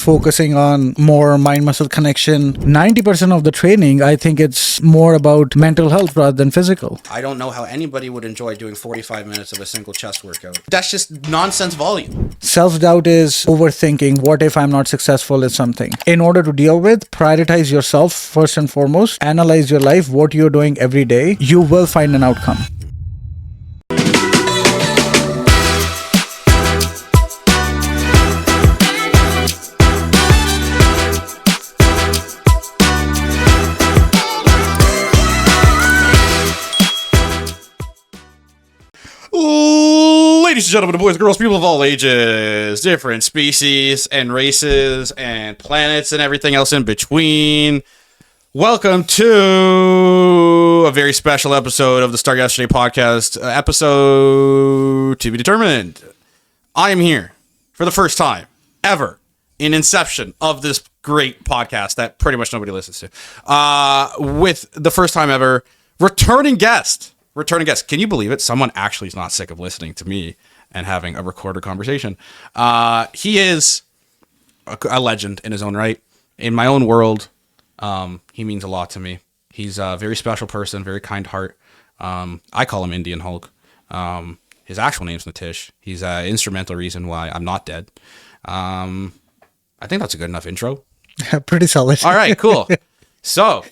focusing on more mind-muscle connection. 90% of the training, I think it's more about mental health rather than physical. I don't know how anybody would enjoy doing 45 minutes of a single chest workout. That's just nonsense volume. Self-doubt is overthinking. What if I'm not successful at something? In order to deal with, prioritize yourself first and foremost. Analyze your life, what you're doing every day. You will find an outcome. Ladies and gentlemen, boys and girls, people of all ages, different species and races and planets and everything else in between. Welcome to a very special episode of the Start Yesterday podcast, episode to be determined. I am here for the first time ever in inception of this great podcast that pretty much nobody listens to, with the first time ever returning guest. Can you believe it? Someone actually is not sick of listening to me and having a recorded conversation. He is a legend in his own right. In my own world, he means a lot to me. He's a very special person, very kind heart. I call him Indian Hulk. His actual name's Nitish. He's an instrumental reason why I'm not dead. I think that's a good enough intro. Pretty solid. All right, cool. So,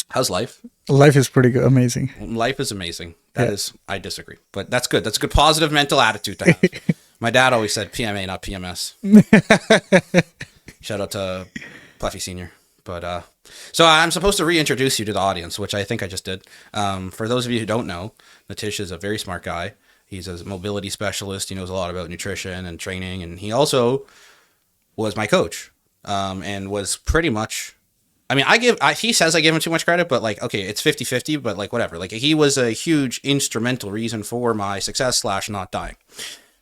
how's life? Life is pretty good, amazing. Life is amazing. That is, I disagree, but that's good. That's a good positive mental attitude to have. My dad always said PMA, not PMS. Shout out to Puffy Senior. But so I'm supposed to reintroduce you to the audience, which I think I just did. For those of you who don't know, Nitish is a very smart guy. He's a mobility specialist. He knows a lot about nutrition and training, and he also was my coach, and was pretty much. I mean, he says I give him too much credit, but like, okay, it's 50-50, but like, whatever. Like, he was a huge instrumental reason for my success / not dying.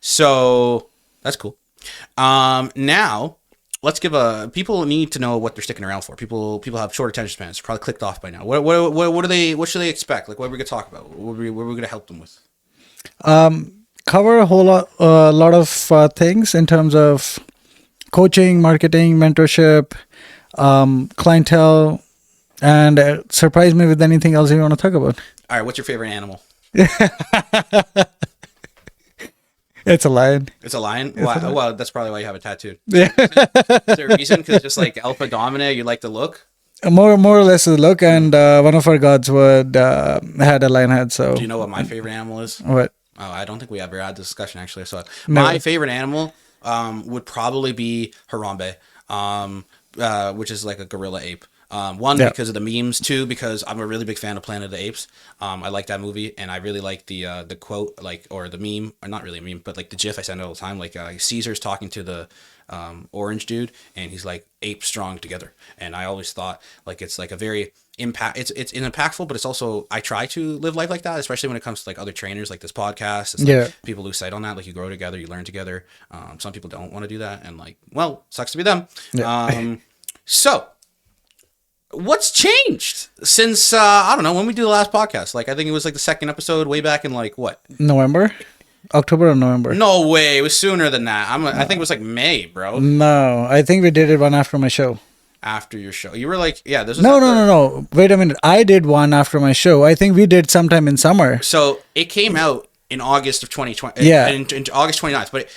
So that's cool. Now let's give people need to know what they're sticking around for. People have short attention spans. Probably clicked off by now. What should they expect? Like, what are we gonna talk about? What are we gonna help them with? Cover a lot of things in terms of coaching, marketing, mentorship, clientele, and surprise me with anything else you want to talk about. All right, what's your favorite animal? It's a lion. It's a lion? Well, that's probably why you have it tattooed. Yeah. Is there a reason? Because just like alpha dominant, you like the look? More or less the look, and one of our gods had a lion head. So do you know what my favorite animal is? What? Oh, I don't think we ever had this discussion actually. So No. My favorite animal would probably be Harambe. Which is like a gorilla ape. Because of the memes. Two, because I'm a really big fan of Planet of the Apes. I like that movie, and I really like the quote, like, or the meme, or not really a meme, but like the GIF I send all the time. Like Caesar's talking to the orange dude, and he's like, "Ape strong together." And I always thought like it's like a very it's impactful, but it's also I try to live life like that, especially when it comes to like other trainers, like this podcast. It's like people lose sight on that. Like you grow together, you learn together. Some people don't want to do that, and like, well, sucks to be them. Yeah. So, what's changed since, I don't know, when we did the last podcast? Like, I think it was like the second episode way back in like, what? November? October or November? No way. It was sooner than that. I think it was like May, bro. No, I think we did it one after my show. After your show. You were like, yeah, this was... No. Wait a minute. I did one after my show. I think we did sometime in summer. So, it came out in August of 2020. Yeah. In August 29th. But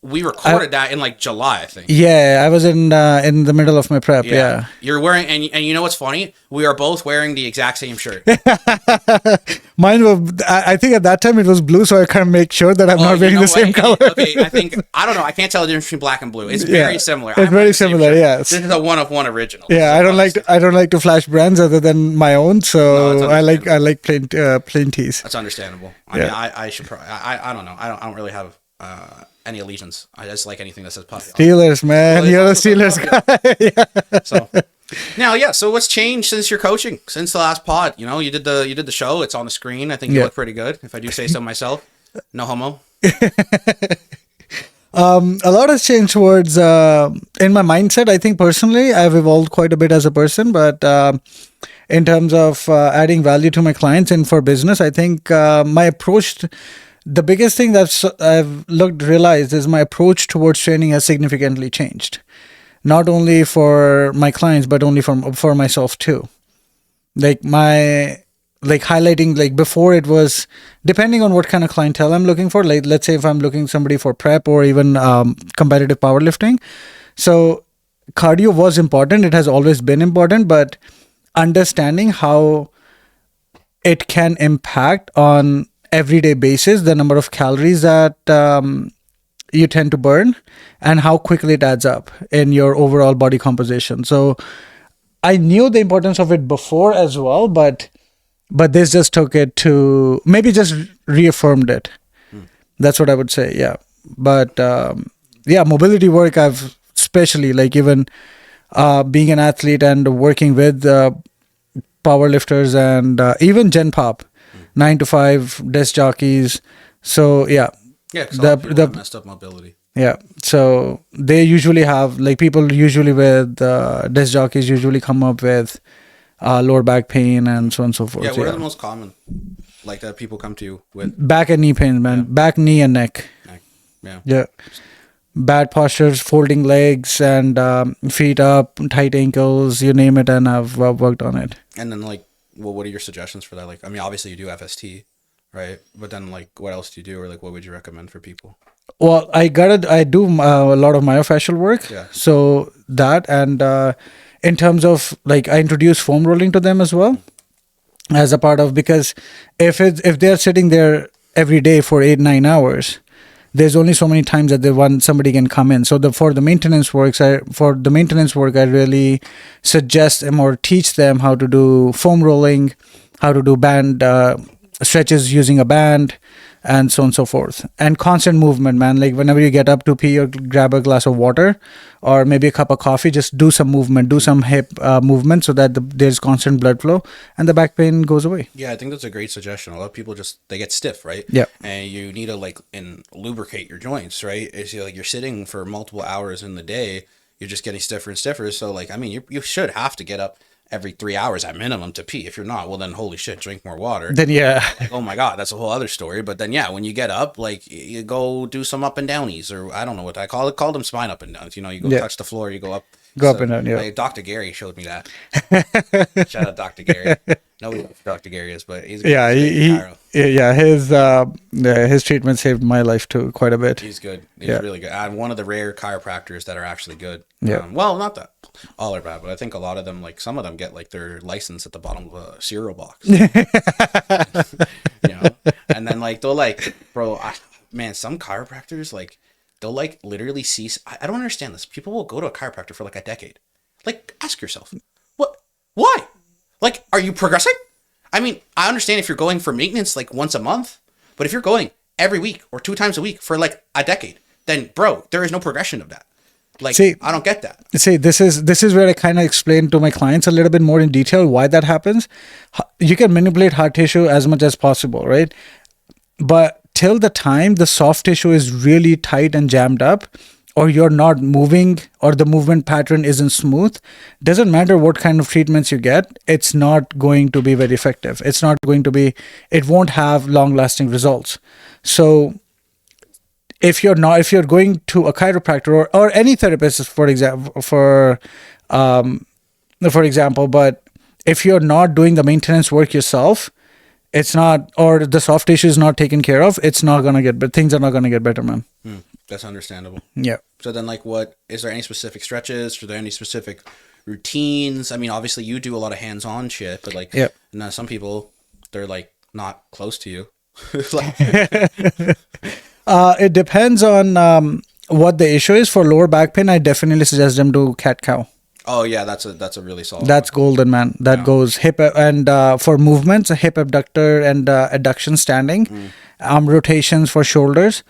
we recorded that in like July, I think. Yeah, I was in the middle of my prep. Yeah. You're wearing, and you know what's funny? We are both wearing the exact same shirt. Mine was, I think at that time it was blue, so I can't make sure that I'm not wearing the same color. Okay, I don't know. I can't tell the difference between black and blue. It's very similar. It's very similar, yes. This is a one of one original. Yeah, I don't like to flash brands other than my own, so I like plain tees. That's understandable. I mean, I should probably, I don't know. I don't really have any allegiance. I just like anything that says Puffy. Steelers, man. You're a Steelers guy. Yeah. So now, so what's changed since your coaching? Since the last pod? You know, you did the show. It's on the screen. I think you look pretty good, if I do say so myself. No homo. A lot has changed towards in my mindset. I think personally, I've evolved quite a bit as a person, but in terms of adding value to my clients and for business, I think my approach. The biggest thing that I've realized is my approach towards training has significantly changed. not only for my clients but only for myself too. Like highlighting, like before it was depending on what kind of clientele I'm looking for. Like let's say if I'm looking somebody for prep or even competitive powerlifting, so cardio was important. It has always been important, but understanding how it can impact on everyday basis the number of calories that you tend to burn and how quickly it adds up in your overall body composition. So I knew the importance of it before as well, but this just took it to maybe just reaffirmed it. That's what I would say. Yeah. But yeah, mobility work, I've especially like even being an athlete and working with powerlifters and even Gen Pop, 9 to 5 desk jockeys. So yeah, Yeah, because a lot of people have messed up mobility. yeah. So they usually have like people usually with desk jockeys usually come up with lower back pain and so on and so forth. Yeah, what are the most common like that people come to you with? Back and knee pain, man. Back, knee, and neck. Yeah. Yeah. Bad postures, folding legs, and feet up, tight ankles, you name it, and I've worked on it. And then, like, well, what are your suggestions for that? Like, I mean, obviously you do FST, right? But then, like, what else do you do, or like, what would you recommend for people? Well, I do a lot of myofascial work. Yeah. So that, and in terms of like, I introduce foam rolling to them as well, as a part of, because if they're sitting there every day for 8-9 hours, there's only so many times that somebody can come in. So for the maintenance work, I really suggest them or teach them how to do foam rolling, how to do band stretches using a band, and so on and so forth. And constant movement, man. Like whenever you get up to pee or grab a glass of water or maybe a cup of coffee, just do some movement, do some hip movement so that there's constant blood flow and the back pain goes away. Yeah, I think that's a great suggestion. A lot of people they get stiff, right? Yeah. And you need to lubricate your joints, right? It's like you're sitting for multiple hours in the day, you're just getting stiffer and stiffer. So like, I mean, you should have to get up every 3 hours at minimum to pee. If you're not, well then holy shit, drink more water. Then yeah. Like, oh my God, that's a whole other story. But then yeah, when you get up, like you go do some up and downies, or I don't know what I call them spine up and downs. You know, you go touch the floor, you go up. Up and down, yeah. Like, Dr. Gary showed me that. Shout out Dr. Gary. Nobody knows who Dr. Gary is, but he's his treatment saved my life too quite a bit. He's good. He's really good. I'm one of the rare chiropractors that are actually good. Yeah. Well, not that all are bad, but I think a lot of them, like some of them, get like their license at the bottom of a cereal box. You know, and then like they'll like, bro, man, some chiropractors like they'll like literally see. I don't understand this. People will go to a chiropractor for like a decade. Like, ask yourself, what? Why? Like, are you progressing? I mean, I understand if you're going for maintenance like once a month, but if you're going every week or 2 times a week for like a decade, then bro, there is no progression of that. Like, see, I don't get that. See, this is where I kind of explain to my clients a little bit more in detail why that happens. You can manipulate hard tissue as much as possible, right? But till the time the soft tissue is really tight and jammed up, or you're not moving, or the movement pattern isn't smooth, doesn't matter what kind of treatments you get, it's not going to be very effective. It won't have long lasting results. So if you're going to a chiropractor or any therapist, for example, but if you're not doing the maintenance work yourself, it's not, or the soft tissue is not taken care of, it's not going to get better. Things are not going to get better, man. That's understandable. Yeah. So then, like, is there any specific stretches? Are there any specific routines? I mean, obviously you do a lot of hands-on shit, but like, now some people, they're like not close to you. It depends on what the issue is. For lower back pain, I definitely suggest them do cat-cow. Oh yeah, that's a really solid. That's golden, man. That goes hip and for movements, a hip abductor and adduction standing, arm rotations for shoulders.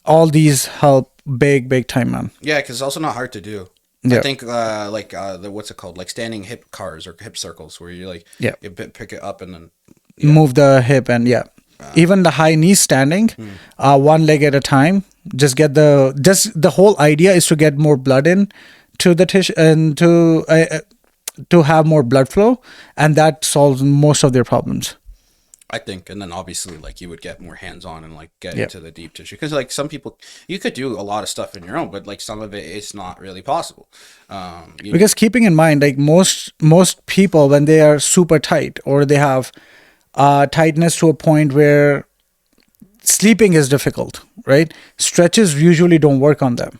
All these help big time, man. Yeah, because it's also not hard to do. I think what's it called, like standing hip cars or hip circles, where you like you pick it up and then move the hip and even the high knee standing, one leg at a time. Just the whole idea is to get more blood in to the tissue and to have more blood flow, and that solves most of their problems. I think, and then obviously like you would get more hands on and like get Yeah. into the deep tissue because like some people you could do a lot of stuff in your own, but like some of it it's not really possible. You Because keeping in mind, like most people, when they are super tight or they have tightness to a point where sleeping is difficult, right? Stretches usually don't work on them.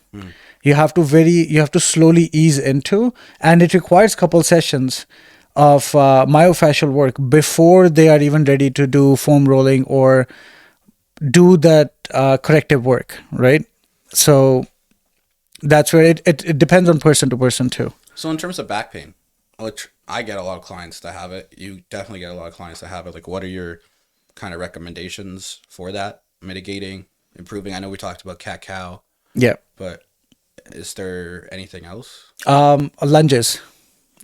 You have to slowly ease into, and it requires couple sessions of myofascial work before they are even ready to do foam rolling or do that corrective work, right? So that's where it depends on person to person too. So in terms of back pain, which I get a lot of clients that have it, you definitely get a lot of clients that have it. Like, what are your kind of recommendations for that? Mitigating, improving. I know we talked about cat cow, Yeah. but is there anything else? Lunges.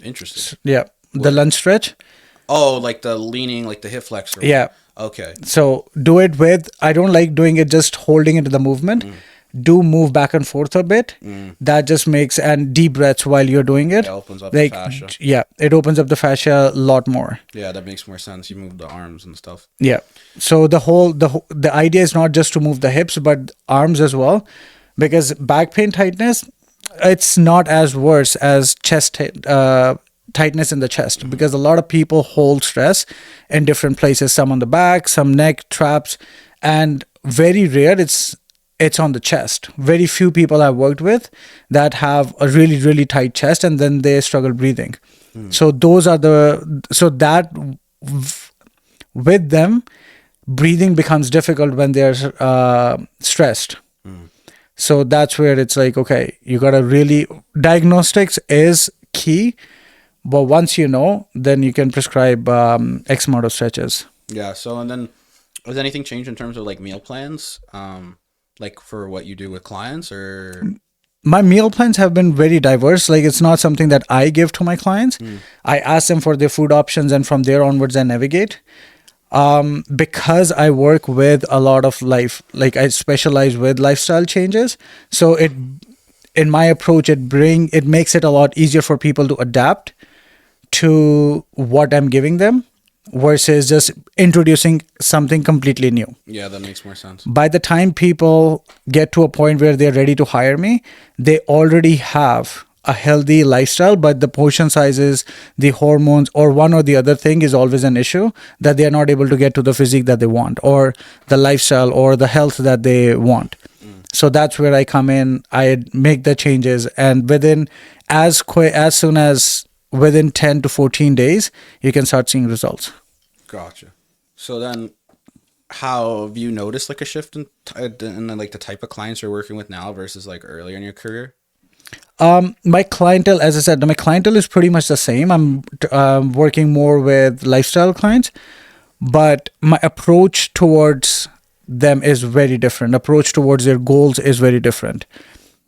Interesting. Yeah. The lunge stretch. Oh, like the leaning, like the hip flexor. Yeah. Okay. So do it with, I don't like doing it just holding into the movement. Do move back and forth a bit. That just makes, and deep breaths while you're doing it. It opens up the fascia. Yeah, it opens up the fascia a lot more. Yeah, that makes more sense. You move the arms and stuff. Yeah. So the idea is not just to move the hips, but arms as well, because back pain tightness, it's not as worse as tightness in the chest, because a lot of people hold stress in different places, some on the back, some neck, traps, and very rare it's on the chest. Very few people I've worked with that have a really, really tight chest and then they struggle breathing. So with them, breathing becomes difficult when they're stressed. So that's where it's like, okay, you gotta really, diagnostics is key, but once you know, then you can prescribe X amount of stretches. Yeah. So, and then has anything changed in terms of like meal plans? Like for what you do with clients, or My meal plans have been very diverse. Like, it's not something that I give to my clients. I ask them for their food options, and from there onwards I navigate. Because I work with a lot of like I specialize with lifestyle changes. So in my approach, it makes it a lot easier for people to adapt to what I'm giving them versus just introducing something completely new. yeah, that makes more sense. By the time people get to a point where they're ready to hire me, they already have a healthy lifestyle, but the portion sizes, the hormones, or one or the other thing is always an issue, that they are not able to get to the physique that they want, or the lifestyle, or the health that they want. So that's where I come in. I make the changes, and within within 10 to 14 days, you can start seeing results. Gotcha. So then, how have you noticed like a shift in like the type of clients you're working with now versus like earlier in your career? My clientele, as I said, my clientele is pretty much the same. I'm working more with lifestyle clients, but my approach towards them is very different. Approach towards their goals is very different.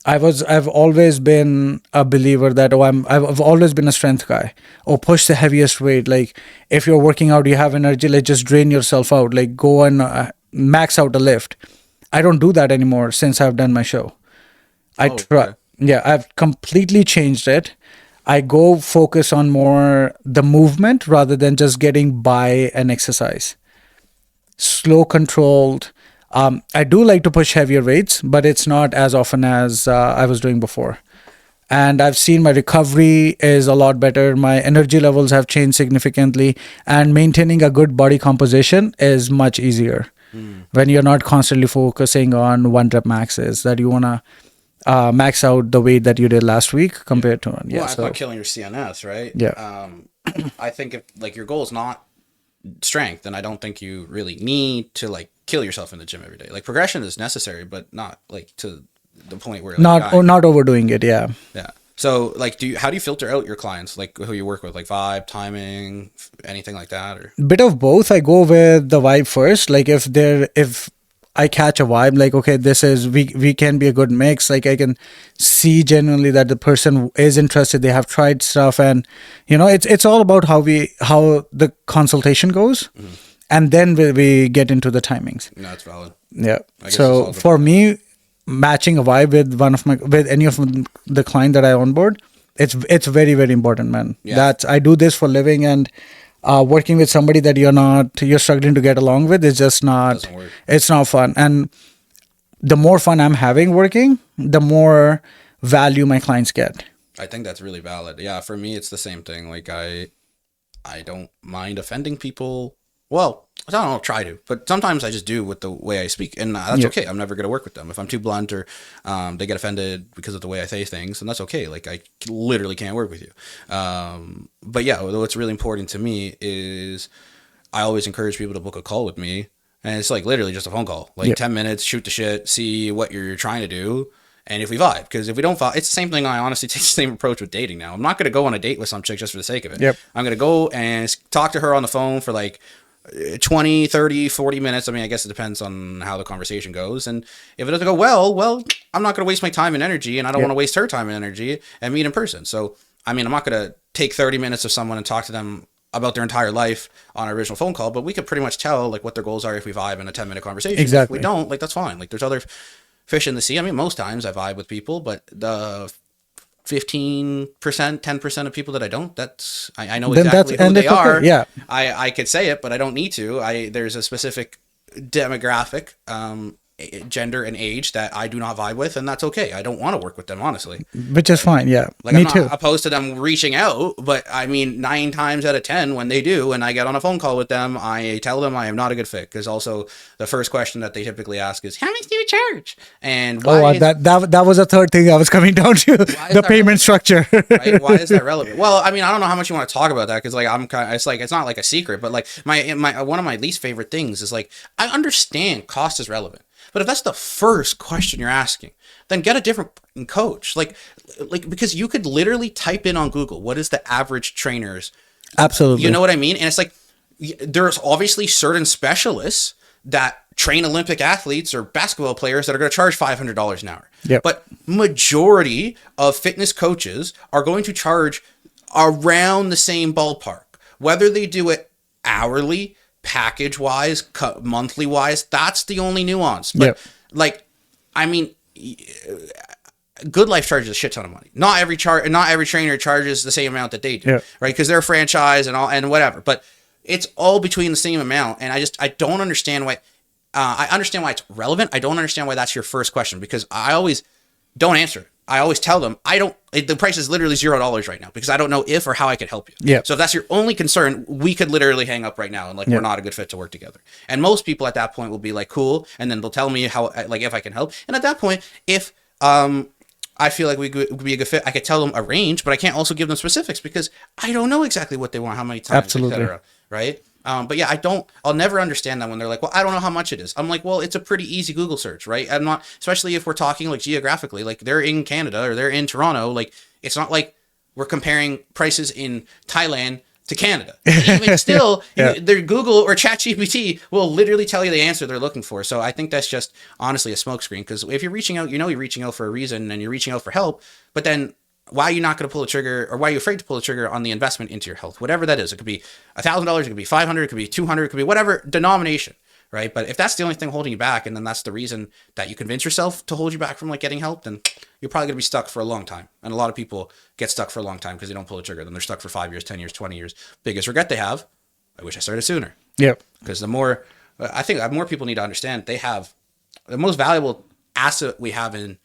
I've always been a believer that I've always been a strength guy. Or push the heaviest weight. Like, if you're working out, you have energy, like just drain yourself out. Like, go and max out a lift. I don't do that anymore since I've done my show. Okay. Yeah, I've completely changed it. I go focus on more the movement rather than just getting by an exercise. Slow, controlled. I do like to push heavier weights, but it's not as often as I was doing before. And I've seen my recovery is a lot better. My energy levels have changed significantly, and maintaining a good body composition is much easier when you're not constantly focusing on one rep maxes, that you want to max out the weight that you did last week compared to Well, it's not killing your CNS, right? Yeah. I think if like your goal is not strength, then I don't think you really need to like kill yourself in the gym every day. Like, progression is necessary, but not like to the point where like, not overdoing it. Yeah. yeah. So like, how do you filter out your clients, like who you work with, like vibe, timing, anything like that, or Bit of both. I go with the vibe first. Like, if I catch a vibe, like, okay, this is we can be a good mix. Like, I can see genuinely that the person is interested. They have tried stuff, and it's all about how the consultation goes, and then we get into the timings. no, it's valid. Yeah. I guess So it's all for me, matching a vibe with any of the client that I onboard, it's very, very important, man. Yeah. That's, I do this for living, and working with somebody that you're struggling to get along with is just not, Doesn't work. it's not fun. And the more fun I'm having working, the more value my clients get. I think that's really valid. Yeah, for me, it's the same thing. Like I don't mind offending people. Well, I don't try to, but sometimes I just do with the way I speak, and that's Yeah. okay. I'm never gonna work with them if I'm too blunt or they get offended because of the way I say things, and that's okay. Like I literally can't work with you. But yeah, what's really important to me is I always encourage people to book a call with me, and it's like literally just a phone call, like Yeah. 10 minutes, shoot the shit, see what you're trying to do. And if we vibe, because if we don't vibe, it's the same thing. I honestly take the same approach with dating now. I'm not going to go on a date with some chick just for the sake of it. Yep. I'm going to go and talk to her on the phone for like 20, 30, 40 minutes. I mean, I guess it depends on how the conversation goes. And if it doesn't go well, I'm not going to waste my time and energy, and I don't want to waste her time and energy and meet in person. So, I mean, I'm not going to take 30 minutes of someone and talk to them about their entire life on an original phone call, but we could pretty much tell like what their goals are if we vibe in a 10-minute conversation. Exactly. If we don't, like, that's fine. Like, there's other fish in the sea. I mean, most times I vibe with people, but the 15%, 10% of people that I don't, that's, I know Then exactly that's- who and they it's okay. are. Yeah. I could say it, but I don't need to. There's a specific demographic, gender and age that I do not vibe with, and that's okay. I don't want to work with them, honestly. Which is fine. Yeah. Like, Me I'm not too. opposed to them reaching out, but I mean, 9 times out of 10, when they do, and I get on a phone call with them, I tell them I am not a good fit. Because also, the first question that they typically ask is, "How much do you charge?" And why? Oh, is, that was a third thing I was coming down to, is the that payment structure. right? Why is that relevant? Well, I mean, I don't know how much you want to talk about that because, like, I'm kind of, it's not like a secret, but like my one of my least favorite things is like I understand cost is relevant. But if that's the first question you're asking, then get a different coach. Like because you could literally type in on Google, what is the average trainer's? Absolutely. You know what I mean? And it's like, there's obviously certain specialists that train Olympic athletes or basketball players that are going to charge $500 an hour. Yep. But majority of fitness coaches are going to charge around the same ballpark, whether they do it hourly, package wise, monthly wise. That's the only nuance. But Yep. like, I mean, Good Life charges a shit ton of money. Not every trainer charges the same amount that they do, Yeah. right? Because they're a franchise and all and whatever. But it's all between the same amount, and I don't understand why. I understand why it's relevant. I don't understand why that's your first question because I always don't answer it. I always tell them the price is literally $0 right now because I don't know if or how I could help you. Yeah. So if that's your only concern, we could literally hang up right now and like we're not a good fit to work together. And most people at that point will be like, cool, and then they'll tell me how like if I can help. And at that point, if I feel like we could be a good fit, I could tell them a range, but I can't also give them specifics because I don't know exactly what they want, how many times, Absolutely. et cetera, right? But yeah, I'll never understand that when they're like, well, I don't know how much it is. I'm like, well, it's a pretty easy Google search, right? I'm not, especially if we're talking like geographically, like they're in Canada or they're in Toronto. Like, it's not like we're comparing prices in Thailand to Canada. Even still, their Google or ChatGPT will literally tell you the answer they're looking for. So I think that's just honestly a smokescreen because if you're reaching out, you're reaching out for a reason and you're reaching out for help, but then why are you not going to pull the trigger or why are you afraid to pull the trigger on the investment into your health? Whatever that is. It could be $1,000, it could be $500, it could be $200, it could be whatever denomination, right? But if that's the only thing holding you back and then that's the reason that you convince yourself to hold you back from like getting help, then you're probably going to be stuck for a long time. And a lot of people get stuck for a long time because they don't pull the trigger. Then they're stuck for 5 years, 10 years, 20 years. Biggest regret they have, I wish I started sooner. Yep. Because I think more people need to understand they have the most valuable asset we have in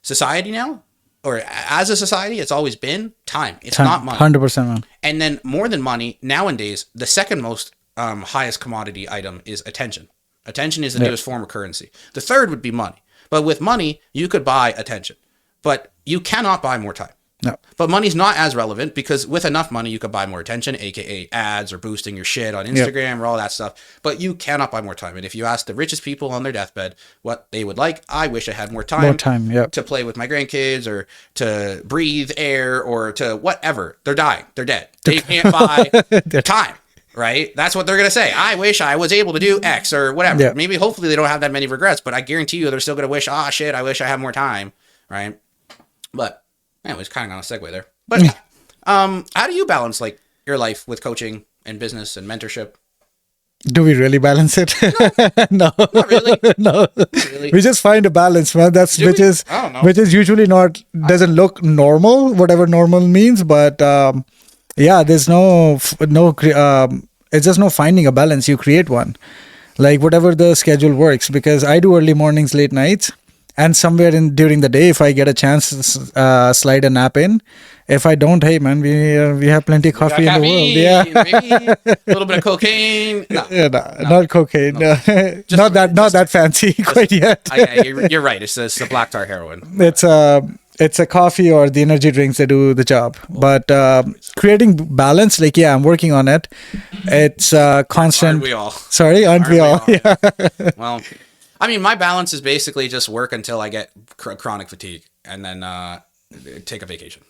society now, or as a society, it's always been time. It's not money. 100%, man. And then more than money, nowadays, the second most highest commodity item is attention. Attention is the newest form of currency. The third would be money. But with money, you could buy attention. But you cannot buy more time. No. But money's not as relevant because with enough money, you could buy more attention, aka ads or boosting your shit on Instagram or all that stuff. But you cannot buy more time. And if you ask the richest people on their deathbed what they would like, I wish I had more time. More time, yep. To play with my grandkids or to breathe air or to whatever. They're dying. They're dead. They can't buy time. Right? That's what they're going to say. I wish I was able to do X or whatever. Yeah. Maybe hopefully they don't have that many regrets, but I guarantee you they're still going to wish, shit, I wish I had more time. Right? But anyways, kind of on a segue there. But how do you balance like your life with coaching and business and mentorship? Do we really balance it? No. Not really. No. Not really. We just find a balance, man. That's Do which we? is I don't know. which is usually not doesn't look normal, whatever normal means, but Yeah, there's it's just no finding a balance. You create one, like whatever the schedule works. Because I do early mornings, late nights, and somewhere in during the day, if I get a chance, slide a nap in. If I don't, hey man, we have plenty of We got coffee in the world. caffeine, Yeah, baby. A little bit of cocaine. No, yeah, no, not cocaine, no. Just not that fancy quite yet. you're right. It's the black tar heroin. It's a coffee or the energy drinks that do the job. But creating balance, like yeah, I'm working on it. It's constant. Aren't we all? Sorry, aren't we all? Yeah. Well, I mean, my balance is basically just work until I get chronic fatigue, and then take a vacation.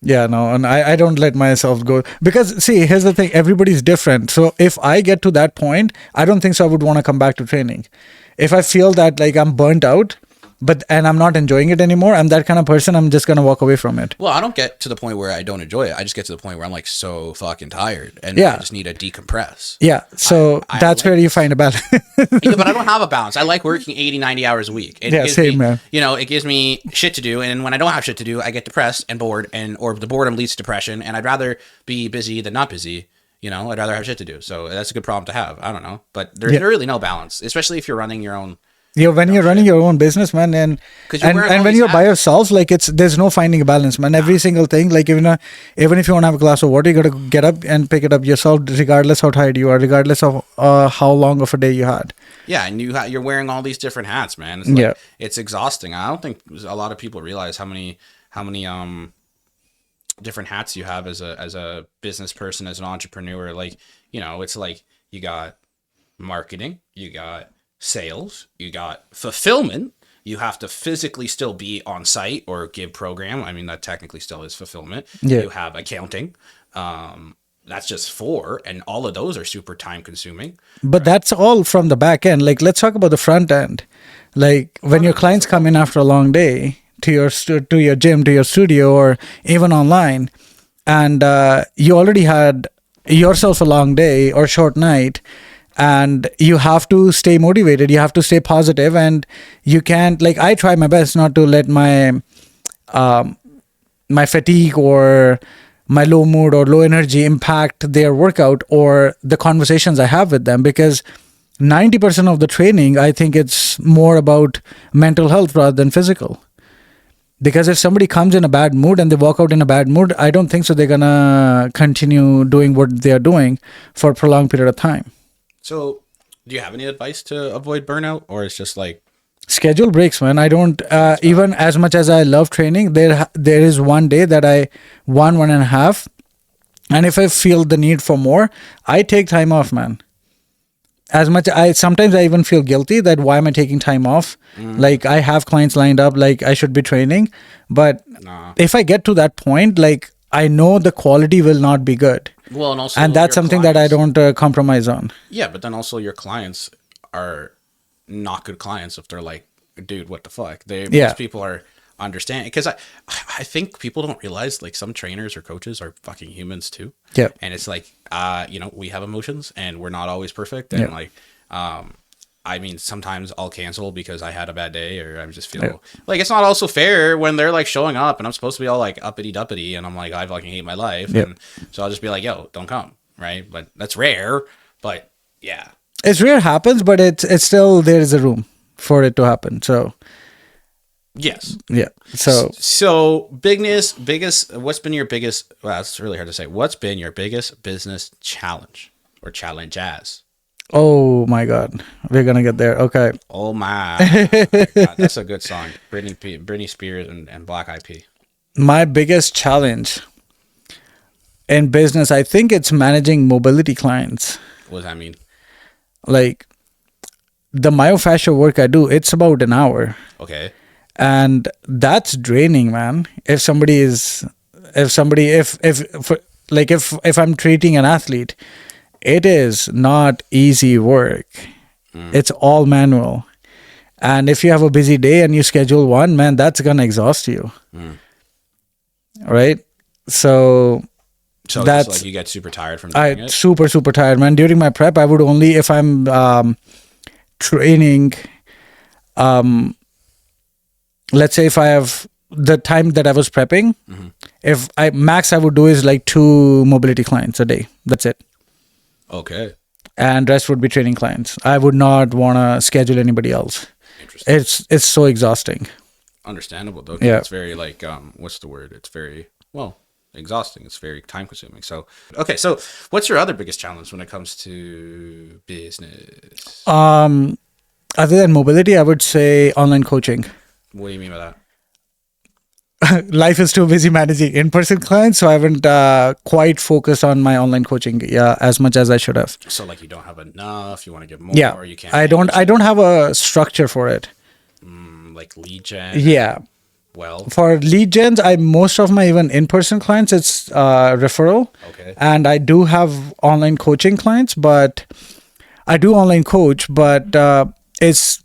Yeah, no, and I don't let myself go because see, here's the thing, everybody's different. So if I get to that point, I don't think so I would want to come back to training. If I feel that like I'm burnt out, and I'm not enjoying it anymore, I'm that kind of person, I'm just gonna walk away from it. Well, I don't get to the point where I don't enjoy it. I just get to the point where I'm like so fucking tired, and Yeah. I just need to decompress. Yeah, so that's where you find a balance. Yeah, but I don't have a balance. I like working 80, 90 hours a week. It Yeah, gives same, me, man. You know, it gives me shit to do, and when I don't have shit to do, I get depressed and bored, or the boredom leads to depression, and I'd rather be busy than not busy. You know, I'd rather have shit to do. So that's a good problem to have. I don't know, but there's really no balance, especially if you're running your own. Yeah, when you're running your own business, man, and 'Cause you're wearing all when these you're by hats. yourself, like there's no finding a balance, man. Every single thing, like even if you want to have a glass of water, you gotta get up and pick it up yourself, regardless how tired you are, regardless of how long of a day you had. Yeah, and you're wearing all these different hats, man. It's Yeah. it's exhausting. I don't think a lot of people realize how many different hats you have as a business person, as an entrepreneur. Like, you know, it's like you got marketing, you got sales, you got fulfillment. You have to physically still be on site or give program. I mean, that technically still is fulfillment. Yeah. You have accounting. That's just 4, and all of those are super time consuming. But that's all from the back end. Like, let's talk about the front end. Like, when your clients come in after a long day to your gym, to your studio, or even online, and you already had yourself a long day or short night, and you have to stay motivated, you have to stay positive, and you can't, like, I try my best not to let my my fatigue or my low mood or low energy impact their workout or the conversations I have with them, because 90% of the training, I think it's more about mental health rather than physical. Because if somebody comes in a bad mood and they walk out in a bad mood, I don't think so they're gonna continue doing what they're doing for a prolonged period of time. So, do you have any advice to avoid burnout, or it's just like Schedule breaks, man. I don't even as much as I love training. There is one day that I 1.5, and if I feel the need for more, I take time off, man. As much sometimes I even feel guilty that why am I taking time off? Like, I have clients lined up, like I should be training, but nah? if I get to that point, like I know the quality will not be good, Well, and also, and that's your something that I clients- don't compromise on. Yeah, but then also your clients are not good clients if they're like, dude, what the fuck? Yeah. Most people are understanding, because I think people don't realize, like, some trainers or coaches are fucking humans too. Yeah. And it's like, you know, we have emotions and we're not always perfect, and Yeah. like, I mean, sometimes I'll cancel because I had a bad day, or I just feel like it's not also fair when they're like showing up and I'm supposed to be all like uppity duppity, and I'm like, I fucking hate my life. Yeah. And so I'll just be like, yo, don't come. Right. But that's rare. But yeah. It's rare happens, but it's still, there is a room for it to happen. So Yes. yeah. So What's been your biggest, well, it's really hard to say. What's been your biggest business challenge or challenges? oh my God, we're gonna get there. Okay. Oh my. Oh my God, that's a good song. Britney Spears and Black Eyed Peas. My biggest challenge in business, I think it's managing mobility clients. What does that mean? Like the myofascial work I do, it's about an hour. Okay. And that's draining, man. If I'm treating an athlete, it is not easy work. It's all manual. And if you have a busy day and you schedule one, man, that's gonna exhaust you. Right? So So that's, just like you get super tired from doing it. super tired, man. During my prep, I would only, if I'm training, let's say if I have the time that I was prepping, if I max I would do is like 2 mobility clients a day. That's it. Okay. And rest would be training clients. I would not want to schedule anybody else. Interesting. It's so exhausting. Understandable though. Yeah. It's very like what's the word? It's very exhausting. It's very time consuming. So okay, so what's your other biggest challenge when it comes to business? Other than mobility, I would say online coaching. What do you mean by that? Life is too busy managing in-person clients, so I haven't quite focused on my online coaching as much as I should have. So like you don't have enough, you want to get more, Yeah, or you can't. I don't have a structure for it. Like lead gen. Yeah, Well, for lead gens, most of my even in-person clients, it's referral. okay. And I do have online coaching clients, but I do online coach, but it's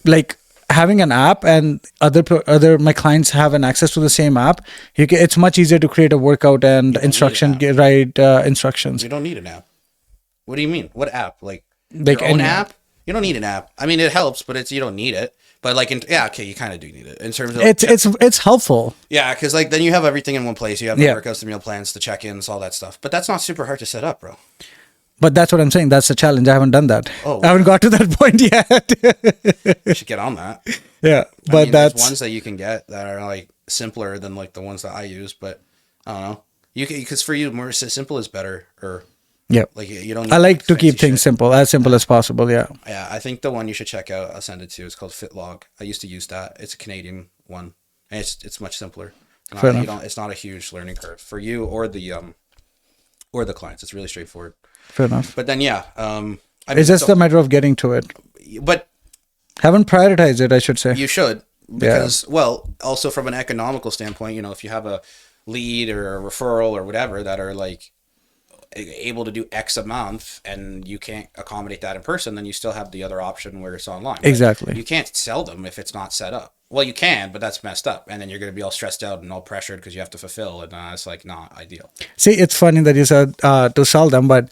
like having an app and other my clients have an access to the same app. It's much easier to create a workout and instructions. You don't need an app. What do you mean? What app? Like your own app? You don't need an app. I mean, it helps, but you don't need it. But like, okay, you kind of do need it in terms of it's helpful. Yeah, because like then you have everything in one place. You have the workouts, the meal plans, the check-ins, all that stuff. But that's not super hard to set up, bro. But that's what I'm saying. That's the challenge. I haven't done that. Oh, I haven't got to that point yet. You should get on that. Yeah, but there's ones that you can get that are like simpler than like the ones that I use. But I don't know. You can, because for you, more simple is better. Or yeah, like you don't. Need I like to keep fancy things shit. simple as possible. Yeah. Yeah, I think the one you should check out. I'll send it to you. It's called FitLog. I used to use that. It's a Canadian one, and it's much simpler. Fair enough. It's not a huge learning curve for you or the clients. It's really straightforward. Fair enough. But then It's just a matter of getting to it. But Haven't prioritized it, I should say. you should, because also from an economical standpoint, if you have a lead or a referral or whatever that are like able to do X a month and you can't accommodate that in person, then you still have the other option where it's online. Exactly. You can't sell them if it's not set up. Well, you can, but that's messed up. And then you're going to be all stressed out and all pressured because you have to fulfill, and it's like not ideal. See, it's funny that you said to sell them, but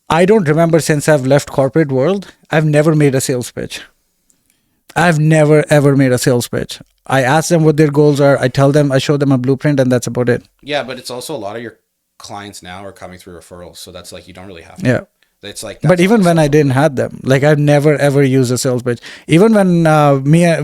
I don't remember since I've left corporate world, I've never made a sales pitch. I've never ever made a sales pitch. I ask them what their goals are. I tell them, I show them a blueprint, and that's about it. Yeah, but it's also a lot of your clients now are coming through referrals, so that's like you don't really have to. Yeah. It's like, But even when I didn't have them, like I've never ever used a sales pitch. Even when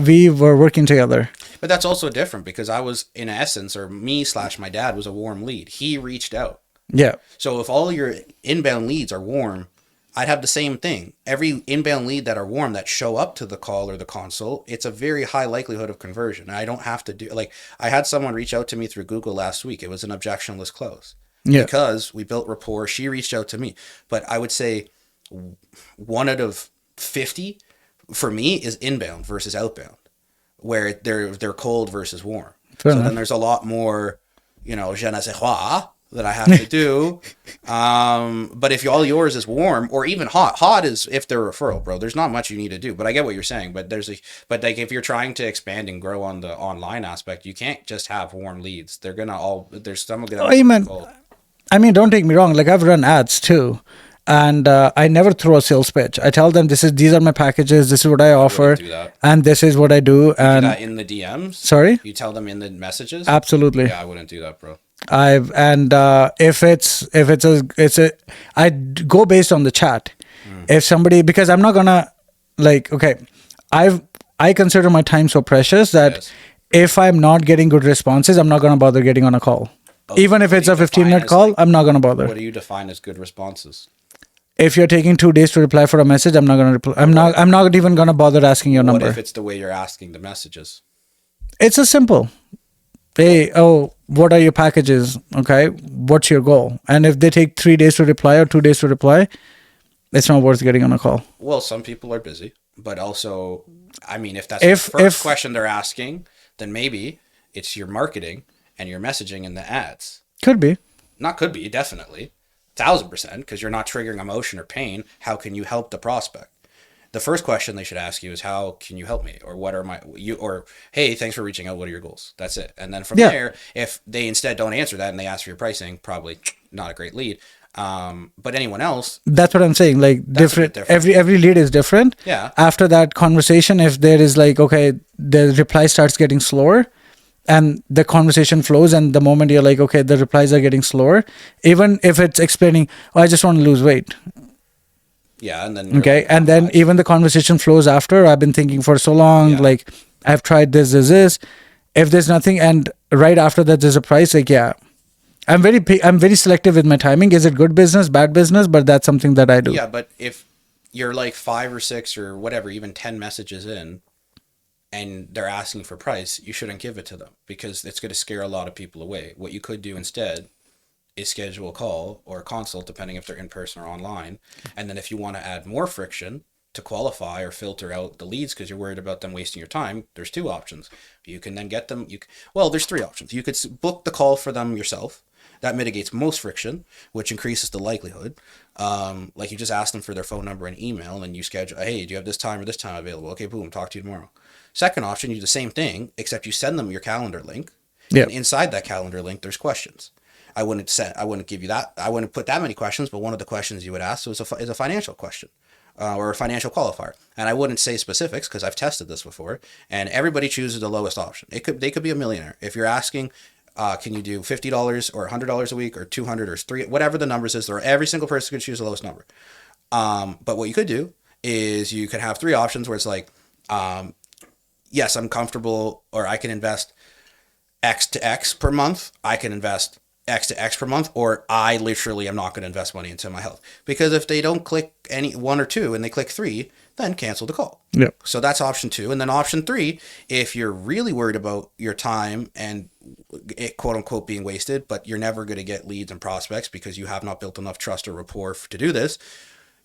we were working together. But that's also different because I was, in essence, or me/my dad was a warm lead. He reached out. Yeah. So if all your inbound leads are warm, I'd have the same thing. Every inbound lead that are warm that show up to the call or the consult, it's a very high likelihood of conversion. And I don't have to do, like, I had someone reach out to me through Google last week. It was an objectionless close. Yeah. Because we built rapport. She reached out to me. But I would say 1 out of 50 for me is inbound versus outbound, where they're cold versus warm. Fair so enough. then there's a lot more, je ne sais quoi that I have to do. But if all yours is warm or even hot is if they're referral, bro, there's not much you need to do. But I get what you're saying. But but like if you're trying to expand and grow on the online aspect, you can't just have warm leads. There's some of them. I mean, don't take me wrong. Like I've run ads too. And I never throw a sales pitch. I tell them these are my packages. This is what I offer, and this is what I do. And do that in the DMs. Sorry, you tell them in the messages. Absolutely. Yeah, I wouldn't do that, bro. I go based on the chat. If somebody, because I'm not gonna I consider my time so precious that if I'm not getting good responses, I'm not gonna bother getting on a call. Even if it's a 15-minute call, I'm not gonna bother. What do you define as good responses? If you're taking 2 days to reply for a message, I'm not gonna reply. I'm not even gonna bother asking your number. What if it's the way you're asking the messages? It's a simple. Hey, what are your packages? Okay, what's your goal? And if they take 3 days to reply or 2 days to reply, it's not worth getting on a call. Well, some people are busy, but also, I mean, if that's the first question they're asking, then maybe it's your marketing and your messaging in the ads. Could be. Not could be, definitely. 1000%, because you're not triggering emotion or pain. How can you help the prospect? The first question they should ask you is, how can you help me? Or what are hey, thanks for reaching out. What are your goals? That's it. And then from there, if they instead don't answer that and they ask for your pricing, probably not a great lead. But anyone else, that's what I'm saying. Like different. Every lead is different. Yeah. After that conversation, if there is the reply starts getting slower, and the conversation flows, and the moment you're like, okay, the replies are getting slower, even if it's explaining, oh, I just want to lose weight. Yeah, and then you're Okay. like, And then even the conversation flows after, I've been thinking for so long, Yeah. like I've tried this. If there's nothing, and right after that there's a price, like, yeah, I'm very selective with my timing. Is it good business, bad business? But that's something that I do. Yeah, but if you're like 5 or 6 or whatever, even 10 messages in, and they're asking for price, you shouldn't give it to them because it's going to scare a lot of people away. What you could do instead is schedule a call or a consult, depending if they're in person or online. And then if you want to add more friction to qualify or filter out the leads because you're worried about them wasting your time, there's 2 options. You can then get them. Well, there's 3 options. You could book the call for them yourself. That mitigates most friction, which increases the likelihood. Like you just ask them for their phone number and email, and you schedule, hey, do you have this time or this time available? Okay, boom, talk to you tomorrow. Second option, you do the same thing, except you send them your calendar link. Yeah. And inside that calendar link, there's questions. I wouldn't give you that. I wouldn't put that many questions, but one of the questions you would ask is a financial question. Or a financial qualifier, and I wouldn't say specifics because I've tested this before, and everybody chooses the lowest option. They could be a millionaire. If you're asking, can you do $50 or $100 a week or 200 or 3, whatever the numbers is, there every single person could choose the lowest number. But what you could do is you could have 3 options where it's like, yes, I'm comfortable, or I can invest X to X per month. I can invest X to X per month, or I literally am not going to invest money into my health. Because if they don't click any 1 or 2 and they click 3, then cancel the call. Yeah. So that's option 2. And then option 3, if you're really worried about your time and it quote unquote being wasted, but you're never going to get leads and prospects because you have not built enough trust or rapport to do this,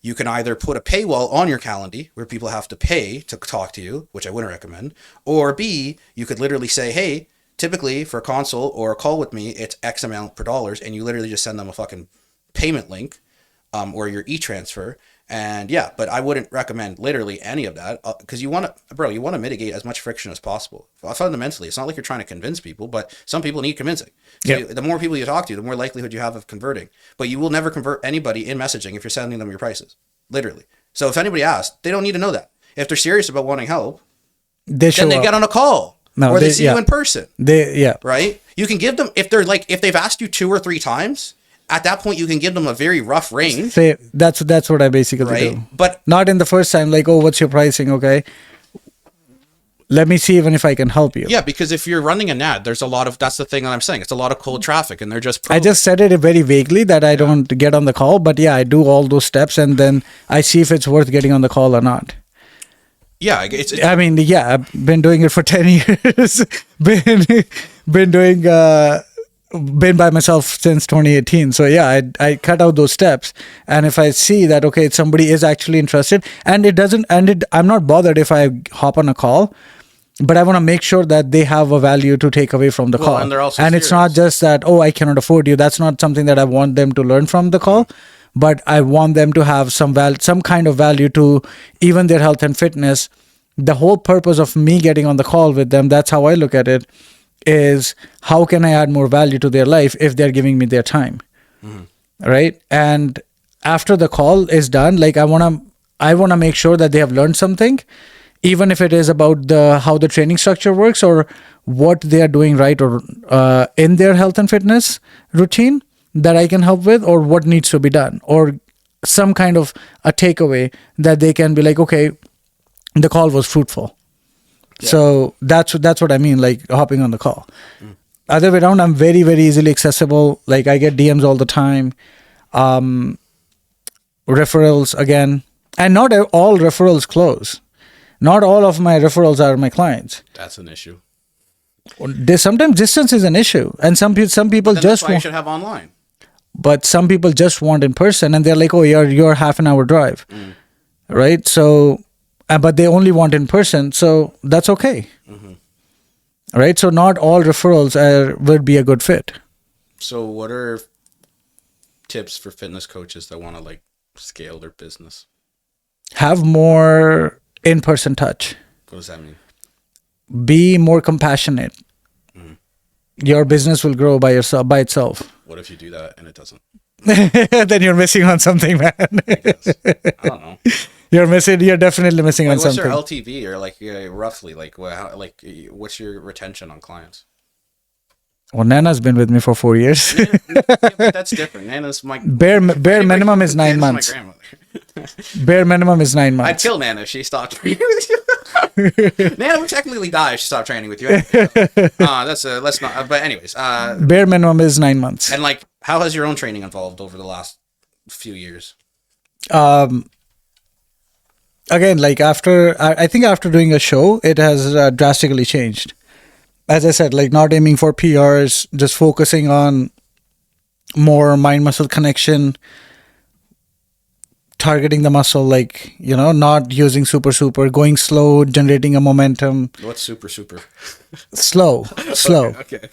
you can either put a paywall on your Calendly where people have to pay to talk to you, which I wouldn't recommend, or B, you could literally say, hey, typically for a consult or a call with me, it's X amount per dollars, and you literally just send them a fucking payment link, or your e-transfer. And yeah, but I wouldn't recommend literally any of that because you want to mitigate as much friction as possible. Fundamentally, it's not like you're trying to convince people, but some people need convincing. So Yeah. the more people you talk to, the more likelihood you have of converting. But you will never convert anybody in messaging if you're sending them your prices, literally. So if anybody asks, they don't need to know that. If they're serious about wanting help, They show then they up. get on a call. No, or they see you in person, Yeah. right? You can give them, if they've asked you 2 or 3 times, at that point you can give them a very rough range, Say that's what I basically right? do. But Not in the first time, like, oh, what's your pricing? Okay, let me see even if I can help you. yeah, because if you're running an ad, there's a lot of, that's the thing that I'm saying. It's a lot of cold traffic, and they're just, I just said it very vaguely that I don't get on the call, but yeah, I do all those steps, and then I see if it's worth getting on the call or not. yeah, it's I mean, yeah, I've been doing it for 10 years. been doing been by myself since 2018. So yeah, I cut out those steps, and if I see that okay, somebody is actually interested, and I'm not bothered if I hop on a call, but I want to make sure that they have a value to take away from the Well, call. and they're also it's not serious. just that, oh, I cannot afford you. That's not something that I want them to learn from the call, but I want them to have some kind of value to even their health and fitness. The whole purpose of me getting on the call with them, that's how I look at it, is how can I add more value to their life if they're giving me their time, right? And after the call is done, like I want to make sure that they have learned something, even if it is about how the training structure works or what they are doing right or in their health and fitness routine that I can help with, or what needs to be done, or some kind of a takeaway that they can be like, okay, the call was fruitful. Yeah. So that's what I mean, like hopping on the call. Other way around, I'm very, very easily accessible. Like I get DMs all the time, referrals again, and not all referrals close. Not all of my referrals are my clients. that's an issue. Sometimes distance is an issue, and some people Then just that's why you want, should have online. but some people just want in person, and they're like, oh, you're half an hour drive, right? So, but they only want in person, so that's okay, right? So not all referrals would be a good fit. So what are tips for fitness coaches that want to like scale their business? Have more in-person touch. What does that mean? Be more compassionate. Your business will grow by itself. What if you do that and it doesn't? Then you're missing on something, man. I don't know. You're definitely missing on Like, what's something. your LTV or like roughly like what's your retention on clients? Well, Nana's been with me for 4 years. Yeah, but that's different. Nana's my bare minimum is 9 Nana's months. my grandmother. Bare minimum is 9 I'd months. kill Nana if she stopped training with you. Nana would technically die if she stopped training with you. Let's not. But anyways, Bare minimum is 9 months. and like, how has your own training evolved over the last few years? Again, like I think after doing a show, it has drastically changed. As I said, like not aiming for PRs, just focusing on more mind muscle connection, targeting the muscle, like, not using super, going slow, generating a momentum, What's super? slow. Okay.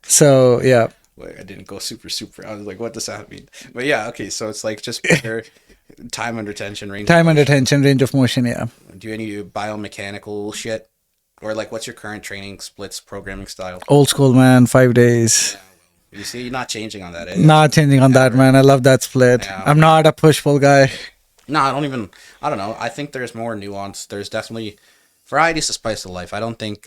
So, yeah. Wait, I didn't go super. I was like, what does that mean? But yeah, okay. So it's like just pure time under tension, range. Time under tension, range of motion, yeah. Do any biomechanical shit? Or like, what's your current training splits programming style? Old school, man, 5 days. You see, you're not changing on that. Eh? Not changing on that, man. I love that split. Yeah. I'm not a push-pull guy. No, I don't know. I think there's more nuance. There's definitely variety's the spice of life. I don't think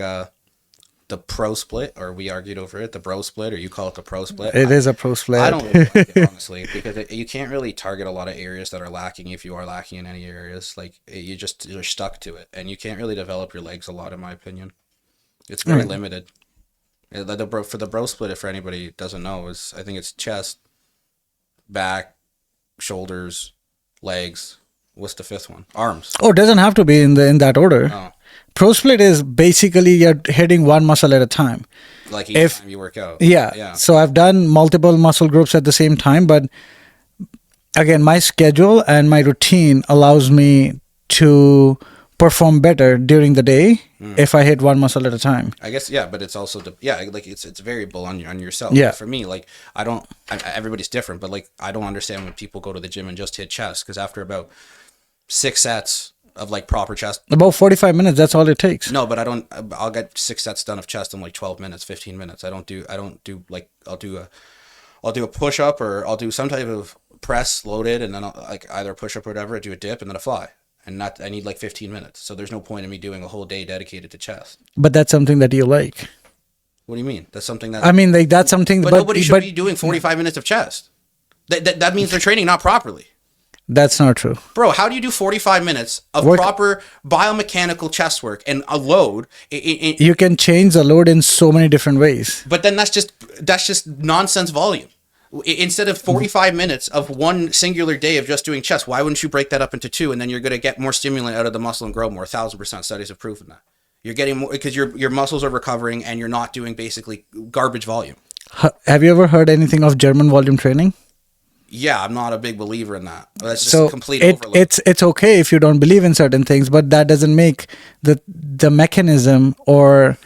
the pro split, or we argued over it, the bro split, or you call it the pro split. It is a pro split. I don't really like it, honestly, because you can't really target a lot of areas that are lacking if you are lacking in any areas. Like, you're stuck to it, and you can't really develop your legs a lot, in my opinion. It's very limited. For the bro split, if for anybody doesn't know, I think it's chest, back, shoulders, legs. What's the fifth one? Arms. Oh, it doesn't have to be in that order. Oh. Pro split is basically you're hitting one muscle at a time. Like each time you work out. Yeah. So I've done multiple muscle groups at the same time, but again, my schedule and my routine allows me to perform better during the day if I hit one muscle at a time. I guess, yeah, but it's also like it's variable on yourself. Yeah. Like for me, like everybody's different, but like I don't understand when people go to the gym and just hit chest, because after about 6 sets of like proper chest, About 45 minutes, that's all it takes. no, but I'll get 6 sets done of chest in like 12 minutes, 15 minutes. I don't do like I'll do a push up, or I'll do some type of press loaded, and then I'll like either a push up or whatever, I do a dip and then a fly. And I need like 15 minutes. So there's no point in me doing a whole day dedicated to chest. But that's something that you like. What do you mean? That's something that I mean, like that's something. But nobody should be doing 45 minutes of chest. That means they're training not properly. That's not true. Bro, how do you do 45 minutes of proper biomechanical chest work and a load? You can change the load in so many different ways. But then that's just nonsense volume. Instead of 45 minutes of one singular day of just doing chest, why wouldn't you break that up into 2, and then you're going to get more stimulant out of the muscle and grow more? 1,000% studies have proven that. You're getting more because your muscles are recovering and you're not doing basically garbage volume. Have you ever heard anything of German volume training? Yeah, I'm not a big believer in that. That's just So a complete overload. it's okay if you don't believe in certain things, but that doesn't make the mechanism or